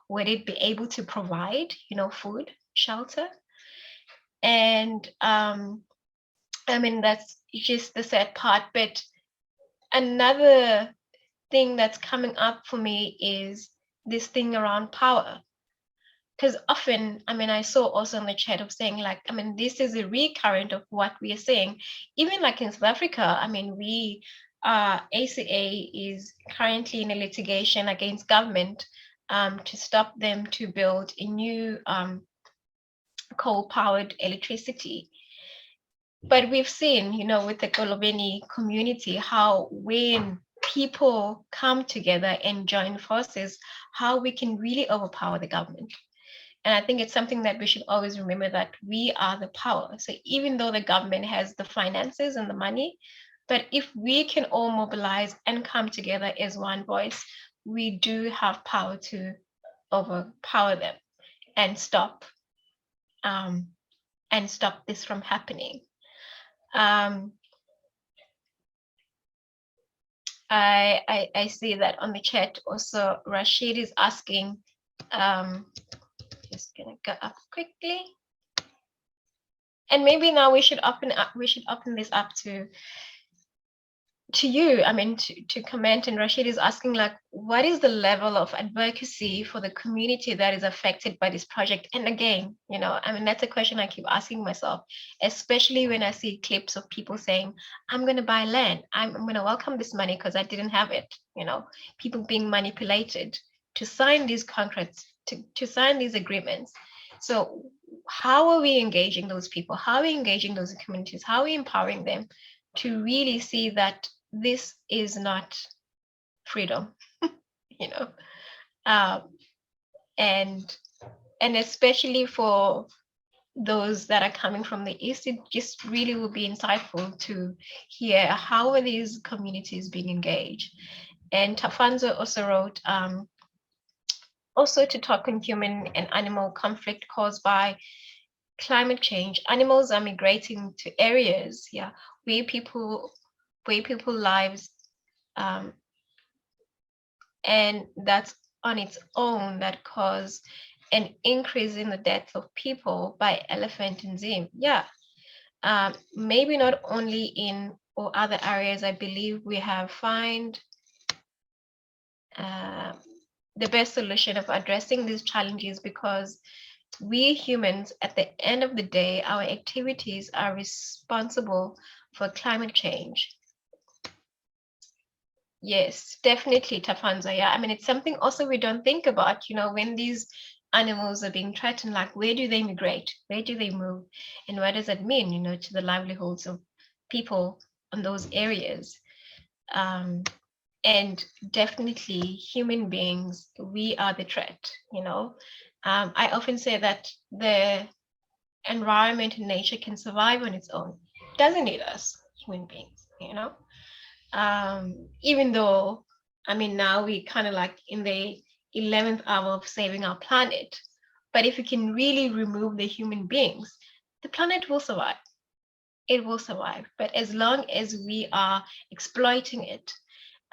Would it be able to provide, food, shelter? And that's just the sad part. But another thing that's coming up for me is this thing around power. Because often, I saw also in the chat of saying, like, this is a recurrent of what we are saying. Even like in South Africa, we ACA is currently in a litigation against government to stop them to build a new coal-powered electricity. But we've seen, with the Kolobeni community, how when people come together and join forces, how we can really overpower the government. And I think it's something that we should always remember, that we are the power. So even though the government has the finances and the money, but if we can all mobilize and come together as one voice, we do have power to overpower them and stop this from happening. I see that on the chat also. Rashid is asking, just gonna go up quickly, and maybe now we should open this up to you, to comment. And Rashid is asking, like, what is the level of advocacy for the community that is affected by this project? And again, that's a question I keep asking myself, especially when I see clips of people saying, I'm going to buy land, I'm going to welcome this money because I didn't have it, people being manipulated to sign these contracts, to sign these agreements. So how are we engaging those people? How are we engaging those communities? How are we empowering them to really see that this is not freedom, and especially for those that are coming from the East, it just really will be insightful to hear how are these communities being engaged. And Tafanzo also wrote, also to talk on human and animal conflict caused by climate change. Animals are migrating to areas, where people lives, and that's on its own that cause an increase in the death of people by elephant and zim. Maybe not only in or other areas. I believe we have found the best solution of addressing these challenges, because we humans, at the end of the day, our activities are responsible for climate change. Yes, definitely, Tafanza. It's something also we don't think about, when these animals are being threatened, like, where do they migrate? Where do they move? And what does that mean, to the livelihoods of people in those areas? And definitely human beings, we are the threat, I often say that the environment and nature can survive on its own. It doesn't need us, human beings, even though, now we kind of like in the 11th hour of saving our planet, But if you can really remove the human beings, the planet will survive. It will survive. But as long as we are exploiting it,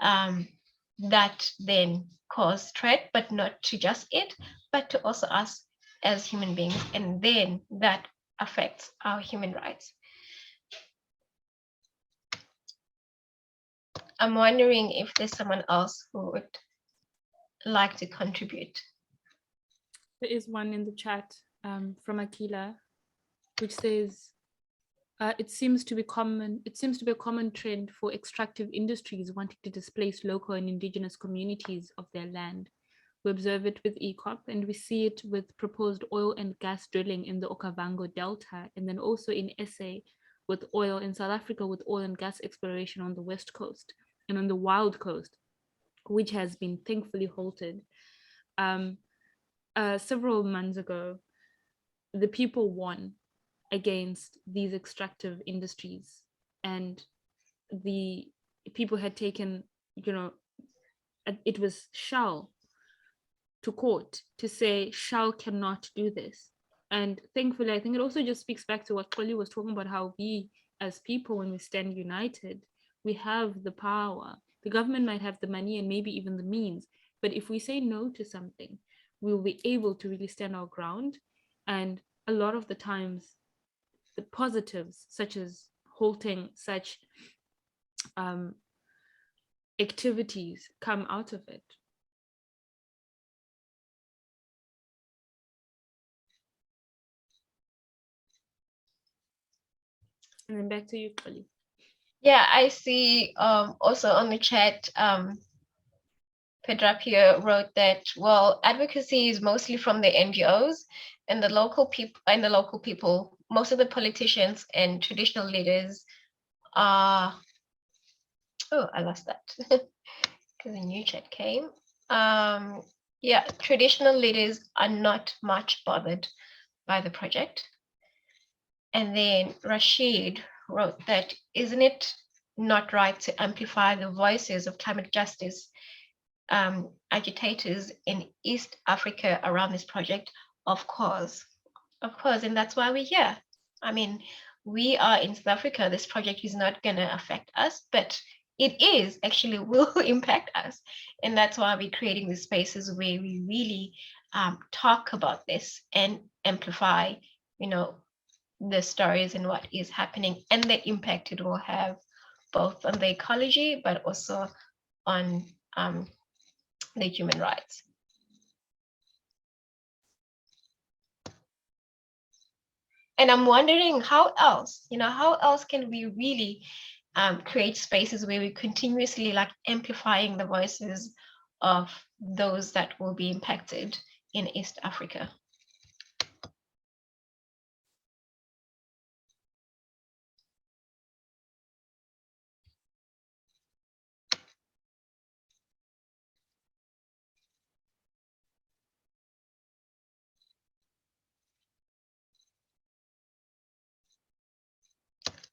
that then cause threat, but not to just it, but to also us as human beings. And then that affects our human rights. I'm wondering if there's someone else who would like to contribute. There is one in the chat from Akila, which says, it seems to be a common trend for extractive industries wanting to displace local and indigenous communities of their land. We observe it with EACOP, and we see it with proposed oil and gas drilling in the Okavango Delta, and then also in SA with oil, in South Africa with oil and gas exploration on the West Coast and on the Wild Coast, which has been thankfully halted. Several months ago, the people won against these extractive industries, and the people had taken, it was Shell to court to say Shell cannot do this. And thankfully, I think it also just speaks back to what Xoli was talking about, how we as people, when we stand united, we have the power. The government might have the money and maybe even the means, but if we say no to something, we'll be able to really stand our ground. And a lot of the times, the positives, such as halting such activities, come out of it. And then back to you, Xoli. Yeah, I see also on the chat, Pedrapia wrote that, well, advocacy is mostly from the NGOs and the local people, most of the politicians and traditional leaders are, oh, I lost that because a new chat came. Yeah, traditional leaders are not much bothered by the project. And then Rashid wrote that, isn't it not right to amplify the voices of climate justice agitators in East Africa around this project? Of course, and that's why we're here. I mean, we are in South Africa. This project is not going to affect us, but it is actually will impact us. And that's why we're creating these spaces where we really talk about this and amplify, the stories and what is happening and the impact it will have both on the ecology, but also on the human rights. And I'm wondering how else can we really create spaces where we continuously amplifying the voices of those that will be impacted in East Africa.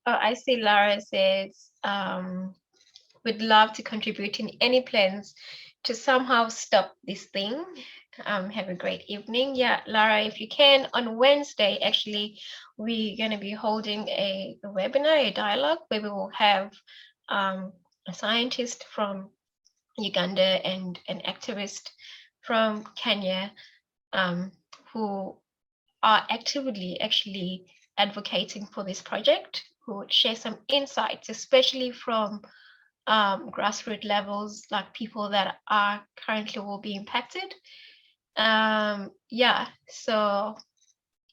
Oh, I see Lara says, would love to contribute in any plans to somehow stop this thing. Have a great evening. Yeah, Lara, if you can, on Wednesday, actually, we're going to be holding a webinar, a dialogue, where we will have a scientist from Uganda and an activist from Kenya who are actively actually advocating for this project, who would share some insights, especially from grassroots levels, like people that are currently will be impacted. Yeah, so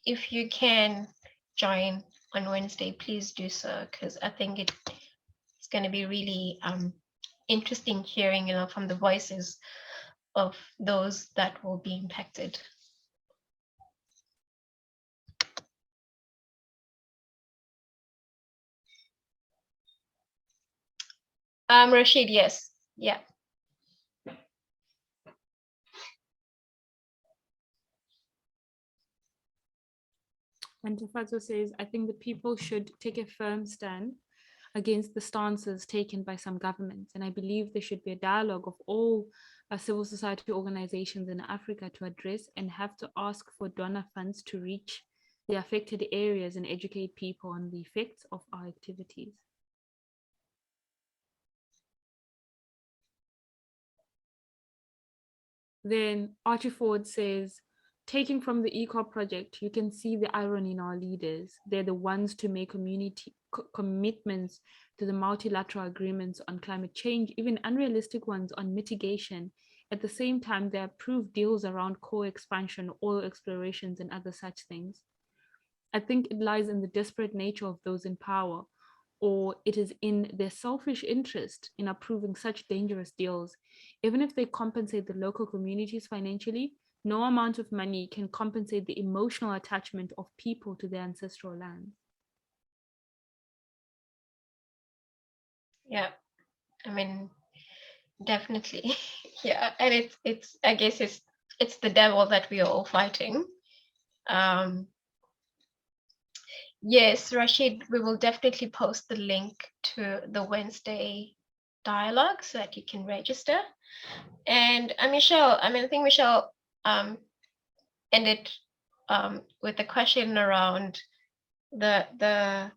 if you can join on Wednesday, please do so, because I think it's going to be really interesting hearing, from the voices of those that will be impacted. Rashid, yes, yeah. And Tafazo says, I think the people should take a firm stand against the stances taken by some governments. And I believe there should be a dialogue of all civil society organizations in Africa to address and have to ask for donor funds to reach the affected areas and educate people on the effects of our activities. Then Archie Ford says, taking from the EACOP project, you can see the irony in our leaders. They're the ones to make community commitments to the multilateral agreements on climate change, even unrealistic ones on mitigation. At the same time, they approve deals around core expansion, oil explorations, and other such things. I think it lies in the desperate nature of those in power, or it is in their selfish interest in approving such dangerous deals. Even if they compensate the local communities financially, no amount of money can compensate the emotional attachment of people to their ancestral lands. Yeah, I mean, definitely. Yeah, and it's I guess it's the devil that we are all fighting. Yes, Rashid, we will definitely post the link to the Wednesday dialogue so that you can register. And Michelle, I think Michelle ended with a question around the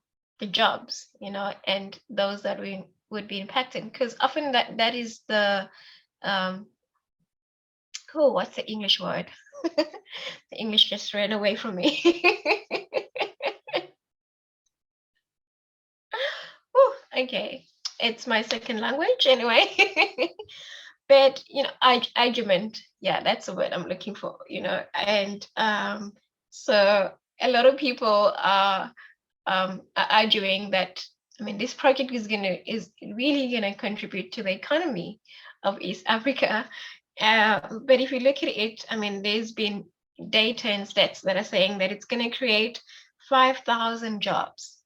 jobs, and those that we would be impacted, because often that is the what's the English word? The English just ran away from me. Okay, it's my second language anyway. But argument, yeah, that's the word I'm looking for, and so a lot of people are arguing that, this project is really gonna contribute to the economy of East Africa. But if you look at it, there's been data and stats that are saying that it's gonna create 5,000 jobs.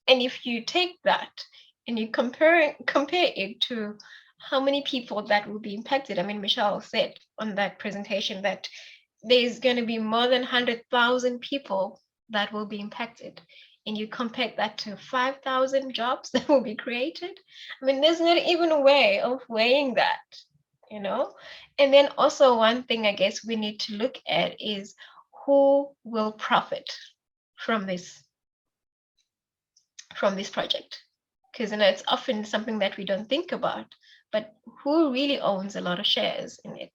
And if you take that and you compare it to how many people that will be impacted, Michelle said on that presentation that there's going to be more than 100,000 people that will be impacted. And you compare that to 5,000 jobs that will be created. There's not even a way of weighing that, And then also one thing I guess we need to look at is who will profit from this project, because it's often something that we don't think about, but who really owns a lot of shares in it?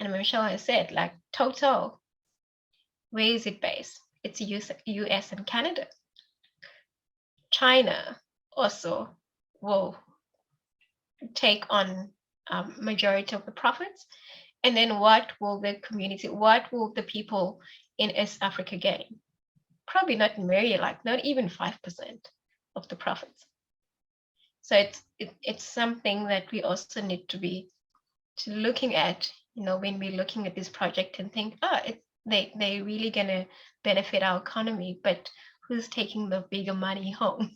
And Michelle has said, like Total, where is it based? It's US and Canada. China also will take on majority of the profits. And then what will the community, what will the people in East Africa gain? Probably not not even 5% of the profits. So it's something that we also need to be looking at, when we're looking at this project and think, they really gonna benefit our economy, but who's taking the bigger money home?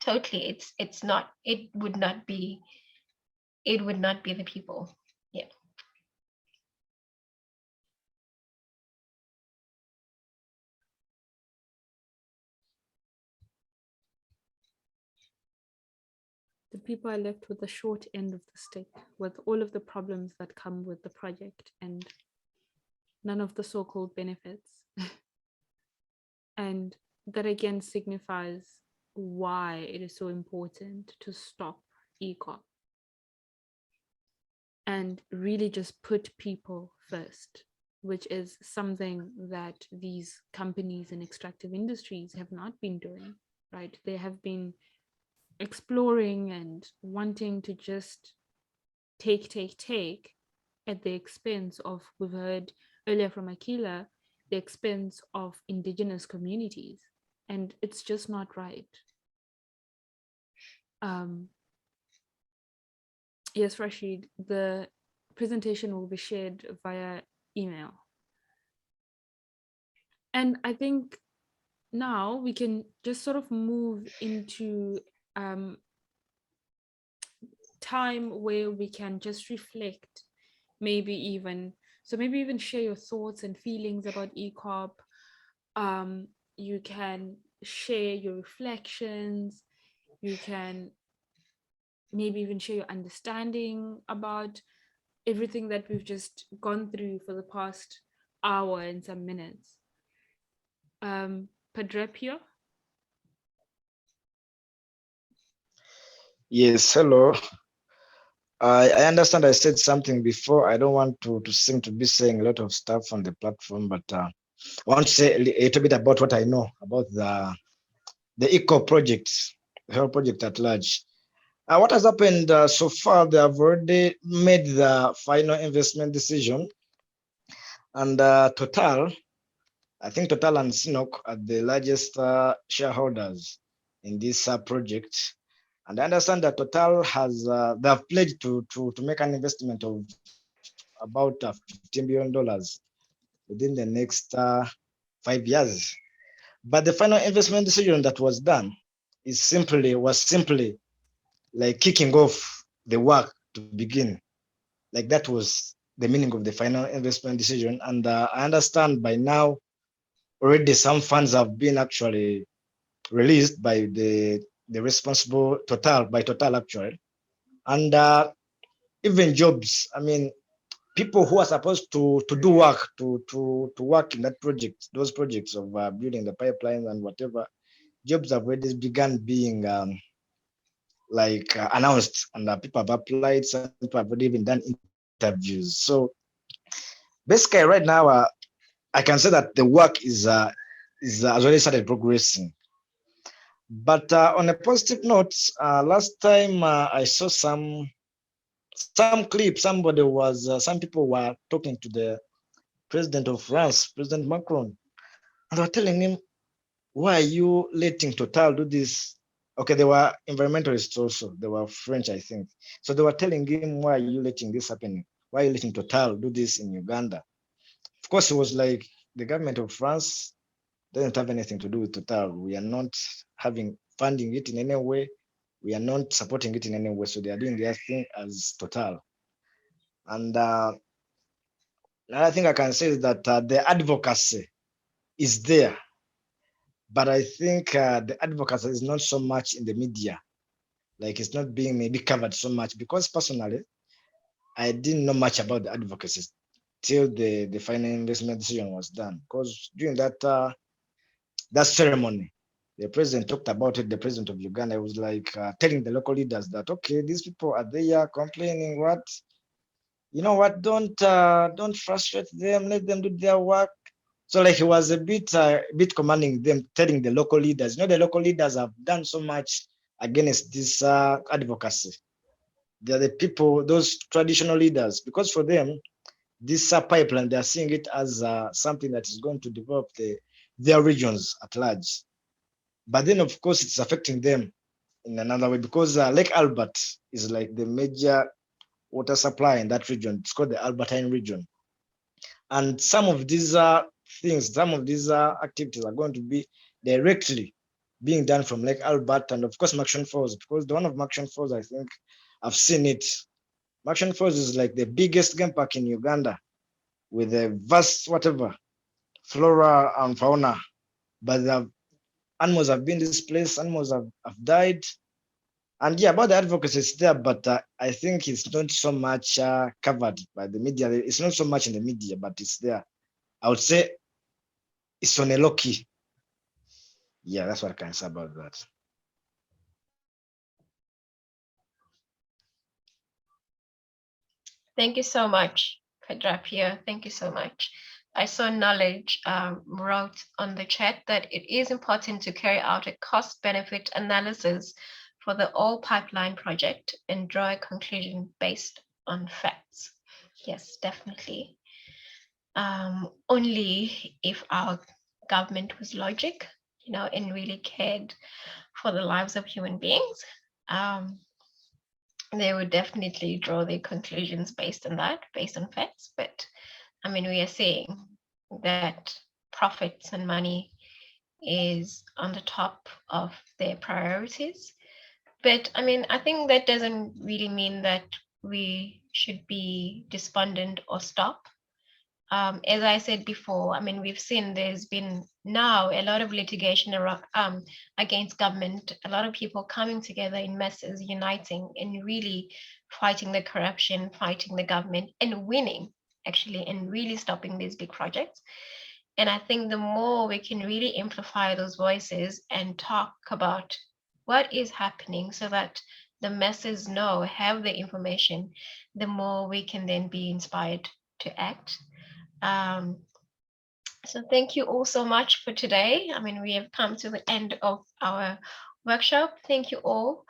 Totally, it would not be the people. Yeah. The people are left with the short end of the stick, with all of the problems that come with the project and none of the so-called benefits. And that again signifies why it is so important to stop EACOP and really just put people first, which is something that these companies in extractive industries have not been doing, right? They have been exploring and wanting to just take at the expense of, we've heard earlier from Akila, the expense of indigenous communities. And it's just not right. Yes, Rashid, the presentation will be shared via email. And I think now we can just sort of move into time where we can just reflect, maybe even share your thoughts and feelings about EACOP. You can share your reflections You can maybe even share your understanding about everything that we've just gone through for the past hour and some minutes. Padrepio? Yes, hello. I understand I said something before. I don't want to seem to be saying a lot of stuff on the platform, but I want to say a little bit about what I know about the ECO project, the whole project at large. What has happened so far, they have already made the final investment decision, and Total, I think Total and Sinok are the largest shareholders in this project. And I understand that Total has they have pledged to make an investment of about $15 billion within the next 5 years. But the final investment decision that was done was simply like kicking off the work to begin. Like that was the meaning of the final investment decision. And I understand by now already some funds have been actually released by the responsible Total actually. And even jobs, I mean, people who are supposed to do work, to work in that project, those projects of building the pipelines and whatever, jobs have already begun being announced, and people have applied, some people have already even done interviews. So basically right now, I can say that the work has already started progressing. But on a positive note, last time I saw some clip. Some people were talking to the president of France, President Macron, and they were telling him, "Why are you letting Total do this?" Okay, they were environmentalists also. They were French, I think. So they were telling him, "Why are you letting this happen? Why are you letting Total do this in Uganda?" Of course, it was like the government of France doesn't have anything to do with Total. We are not funding it in any way. We are not supporting it in any way. So they are doing their thing as Total. And another thing I can say is that the advocacy is there, but I think the advocacy is not so much in the media. Like it's not being maybe covered so much, because personally, I didn't know much about the advocacy till the final investment decision was done. Because during that ceremony, the president talked about it. The president of Uganda was like telling the local leaders that, okay, these people are there complaining. What, you know what? Don't frustrate them. Let them do their work. So like he was a bit commanding them, telling the local leaders. You know, the local leaders have done so much against this advocacy. They are the people, those traditional leaders, because for them, this pipeline, they are seeing it as something that is going to develop their regions at large. But then, of course, it's affecting them in another way, because Lake Albert is like the major water supply in that region. It's called the Albertine region. And some of these some of these activities are going to be directly being done from Lake Albert, and of course Maction Falls, because the one of Maction Falls, I think I've seen it. Maction Falls is like the biggest game park in Uganda with a vast whatever flora and fauna, but the animals have been displaced, animals have died. And yeah, about the advocacy, it's there, but I think it's not so much covered by the media. It's not so much in the media, but it's there. I would say it's on a low key. Yeah, that's what I can say about that. Thank you so much, Pedrapia. Thank you so much. I saw Knowledge wrote on the chat that it is important to carry out a cost-benefit analysis for the oil pipeline project and draw a conclusion based on facts. Yes, definitely. Only if our government was logic, and really cared for the lives of human beings, they would definitely draw their conclusions based on that, based on facts. But I mean, we are seeing that profits and money is on the top of their priorities. But I mean, I think that doesn't really mean that we should be despondent or stop. As I said before, I mean, we've seen there's been now a lot of litigation around, against government, a lot of people coming together in masses, uniting and really fighting the corruption, fighting the government and winning actually, and really stopping these big projects. And I think the more we can really amplify those voices and talk about what is happening so that the masses know, have the information, the more we can then be inspired to act. So thank you all so much for today. I mean, we have come to the end of our workshop. Thank you all.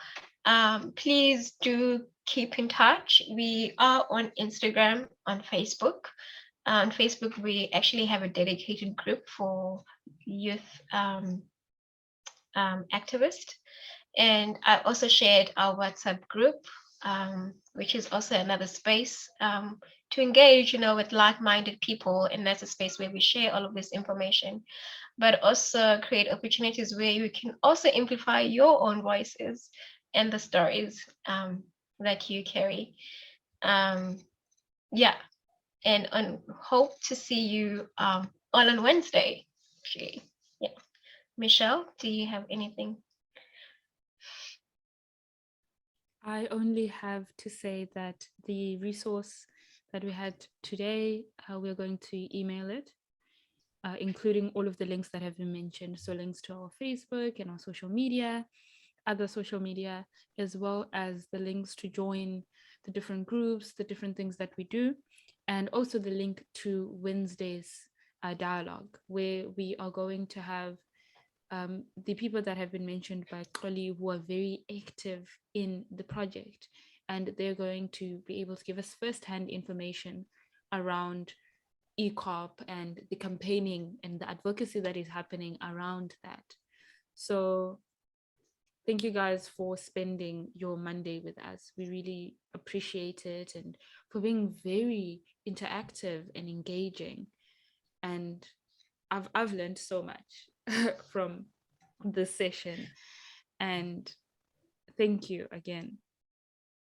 Please do keep in touch. We are on Instagram, on Facebook. On Facebook, we actually have a dedicated group for youth activists. And I also shared our WhatsApp group, which is also another space to engage, with like-minded people. And that's a space where we share all of this information, but also create opportunities where you can also amplify your own voices and the stories that you carry. Yeah, and hope to see you all on Wednesday, actually. Yeah. Michelle, do you have anything? I only have to say that the resource that we had today, we're going to email it, including all of the links that have been mentioned. So links to our Facebook and our social media, other social media, as well as the links to join the different groups, the different things that we do, and also the link to Wednesday's dialogue, where we are going to have the people that have been mentioned by Xoli, who are very active in the project, and they're going to be able to give us first-hand information around EACOP and the campaigning and the advocacy that is happening around that. So thank you guys for spending your Monday with us. We really appreciate it, and for being very interactive and engaging. And I've learned so much from this session, and thank you again.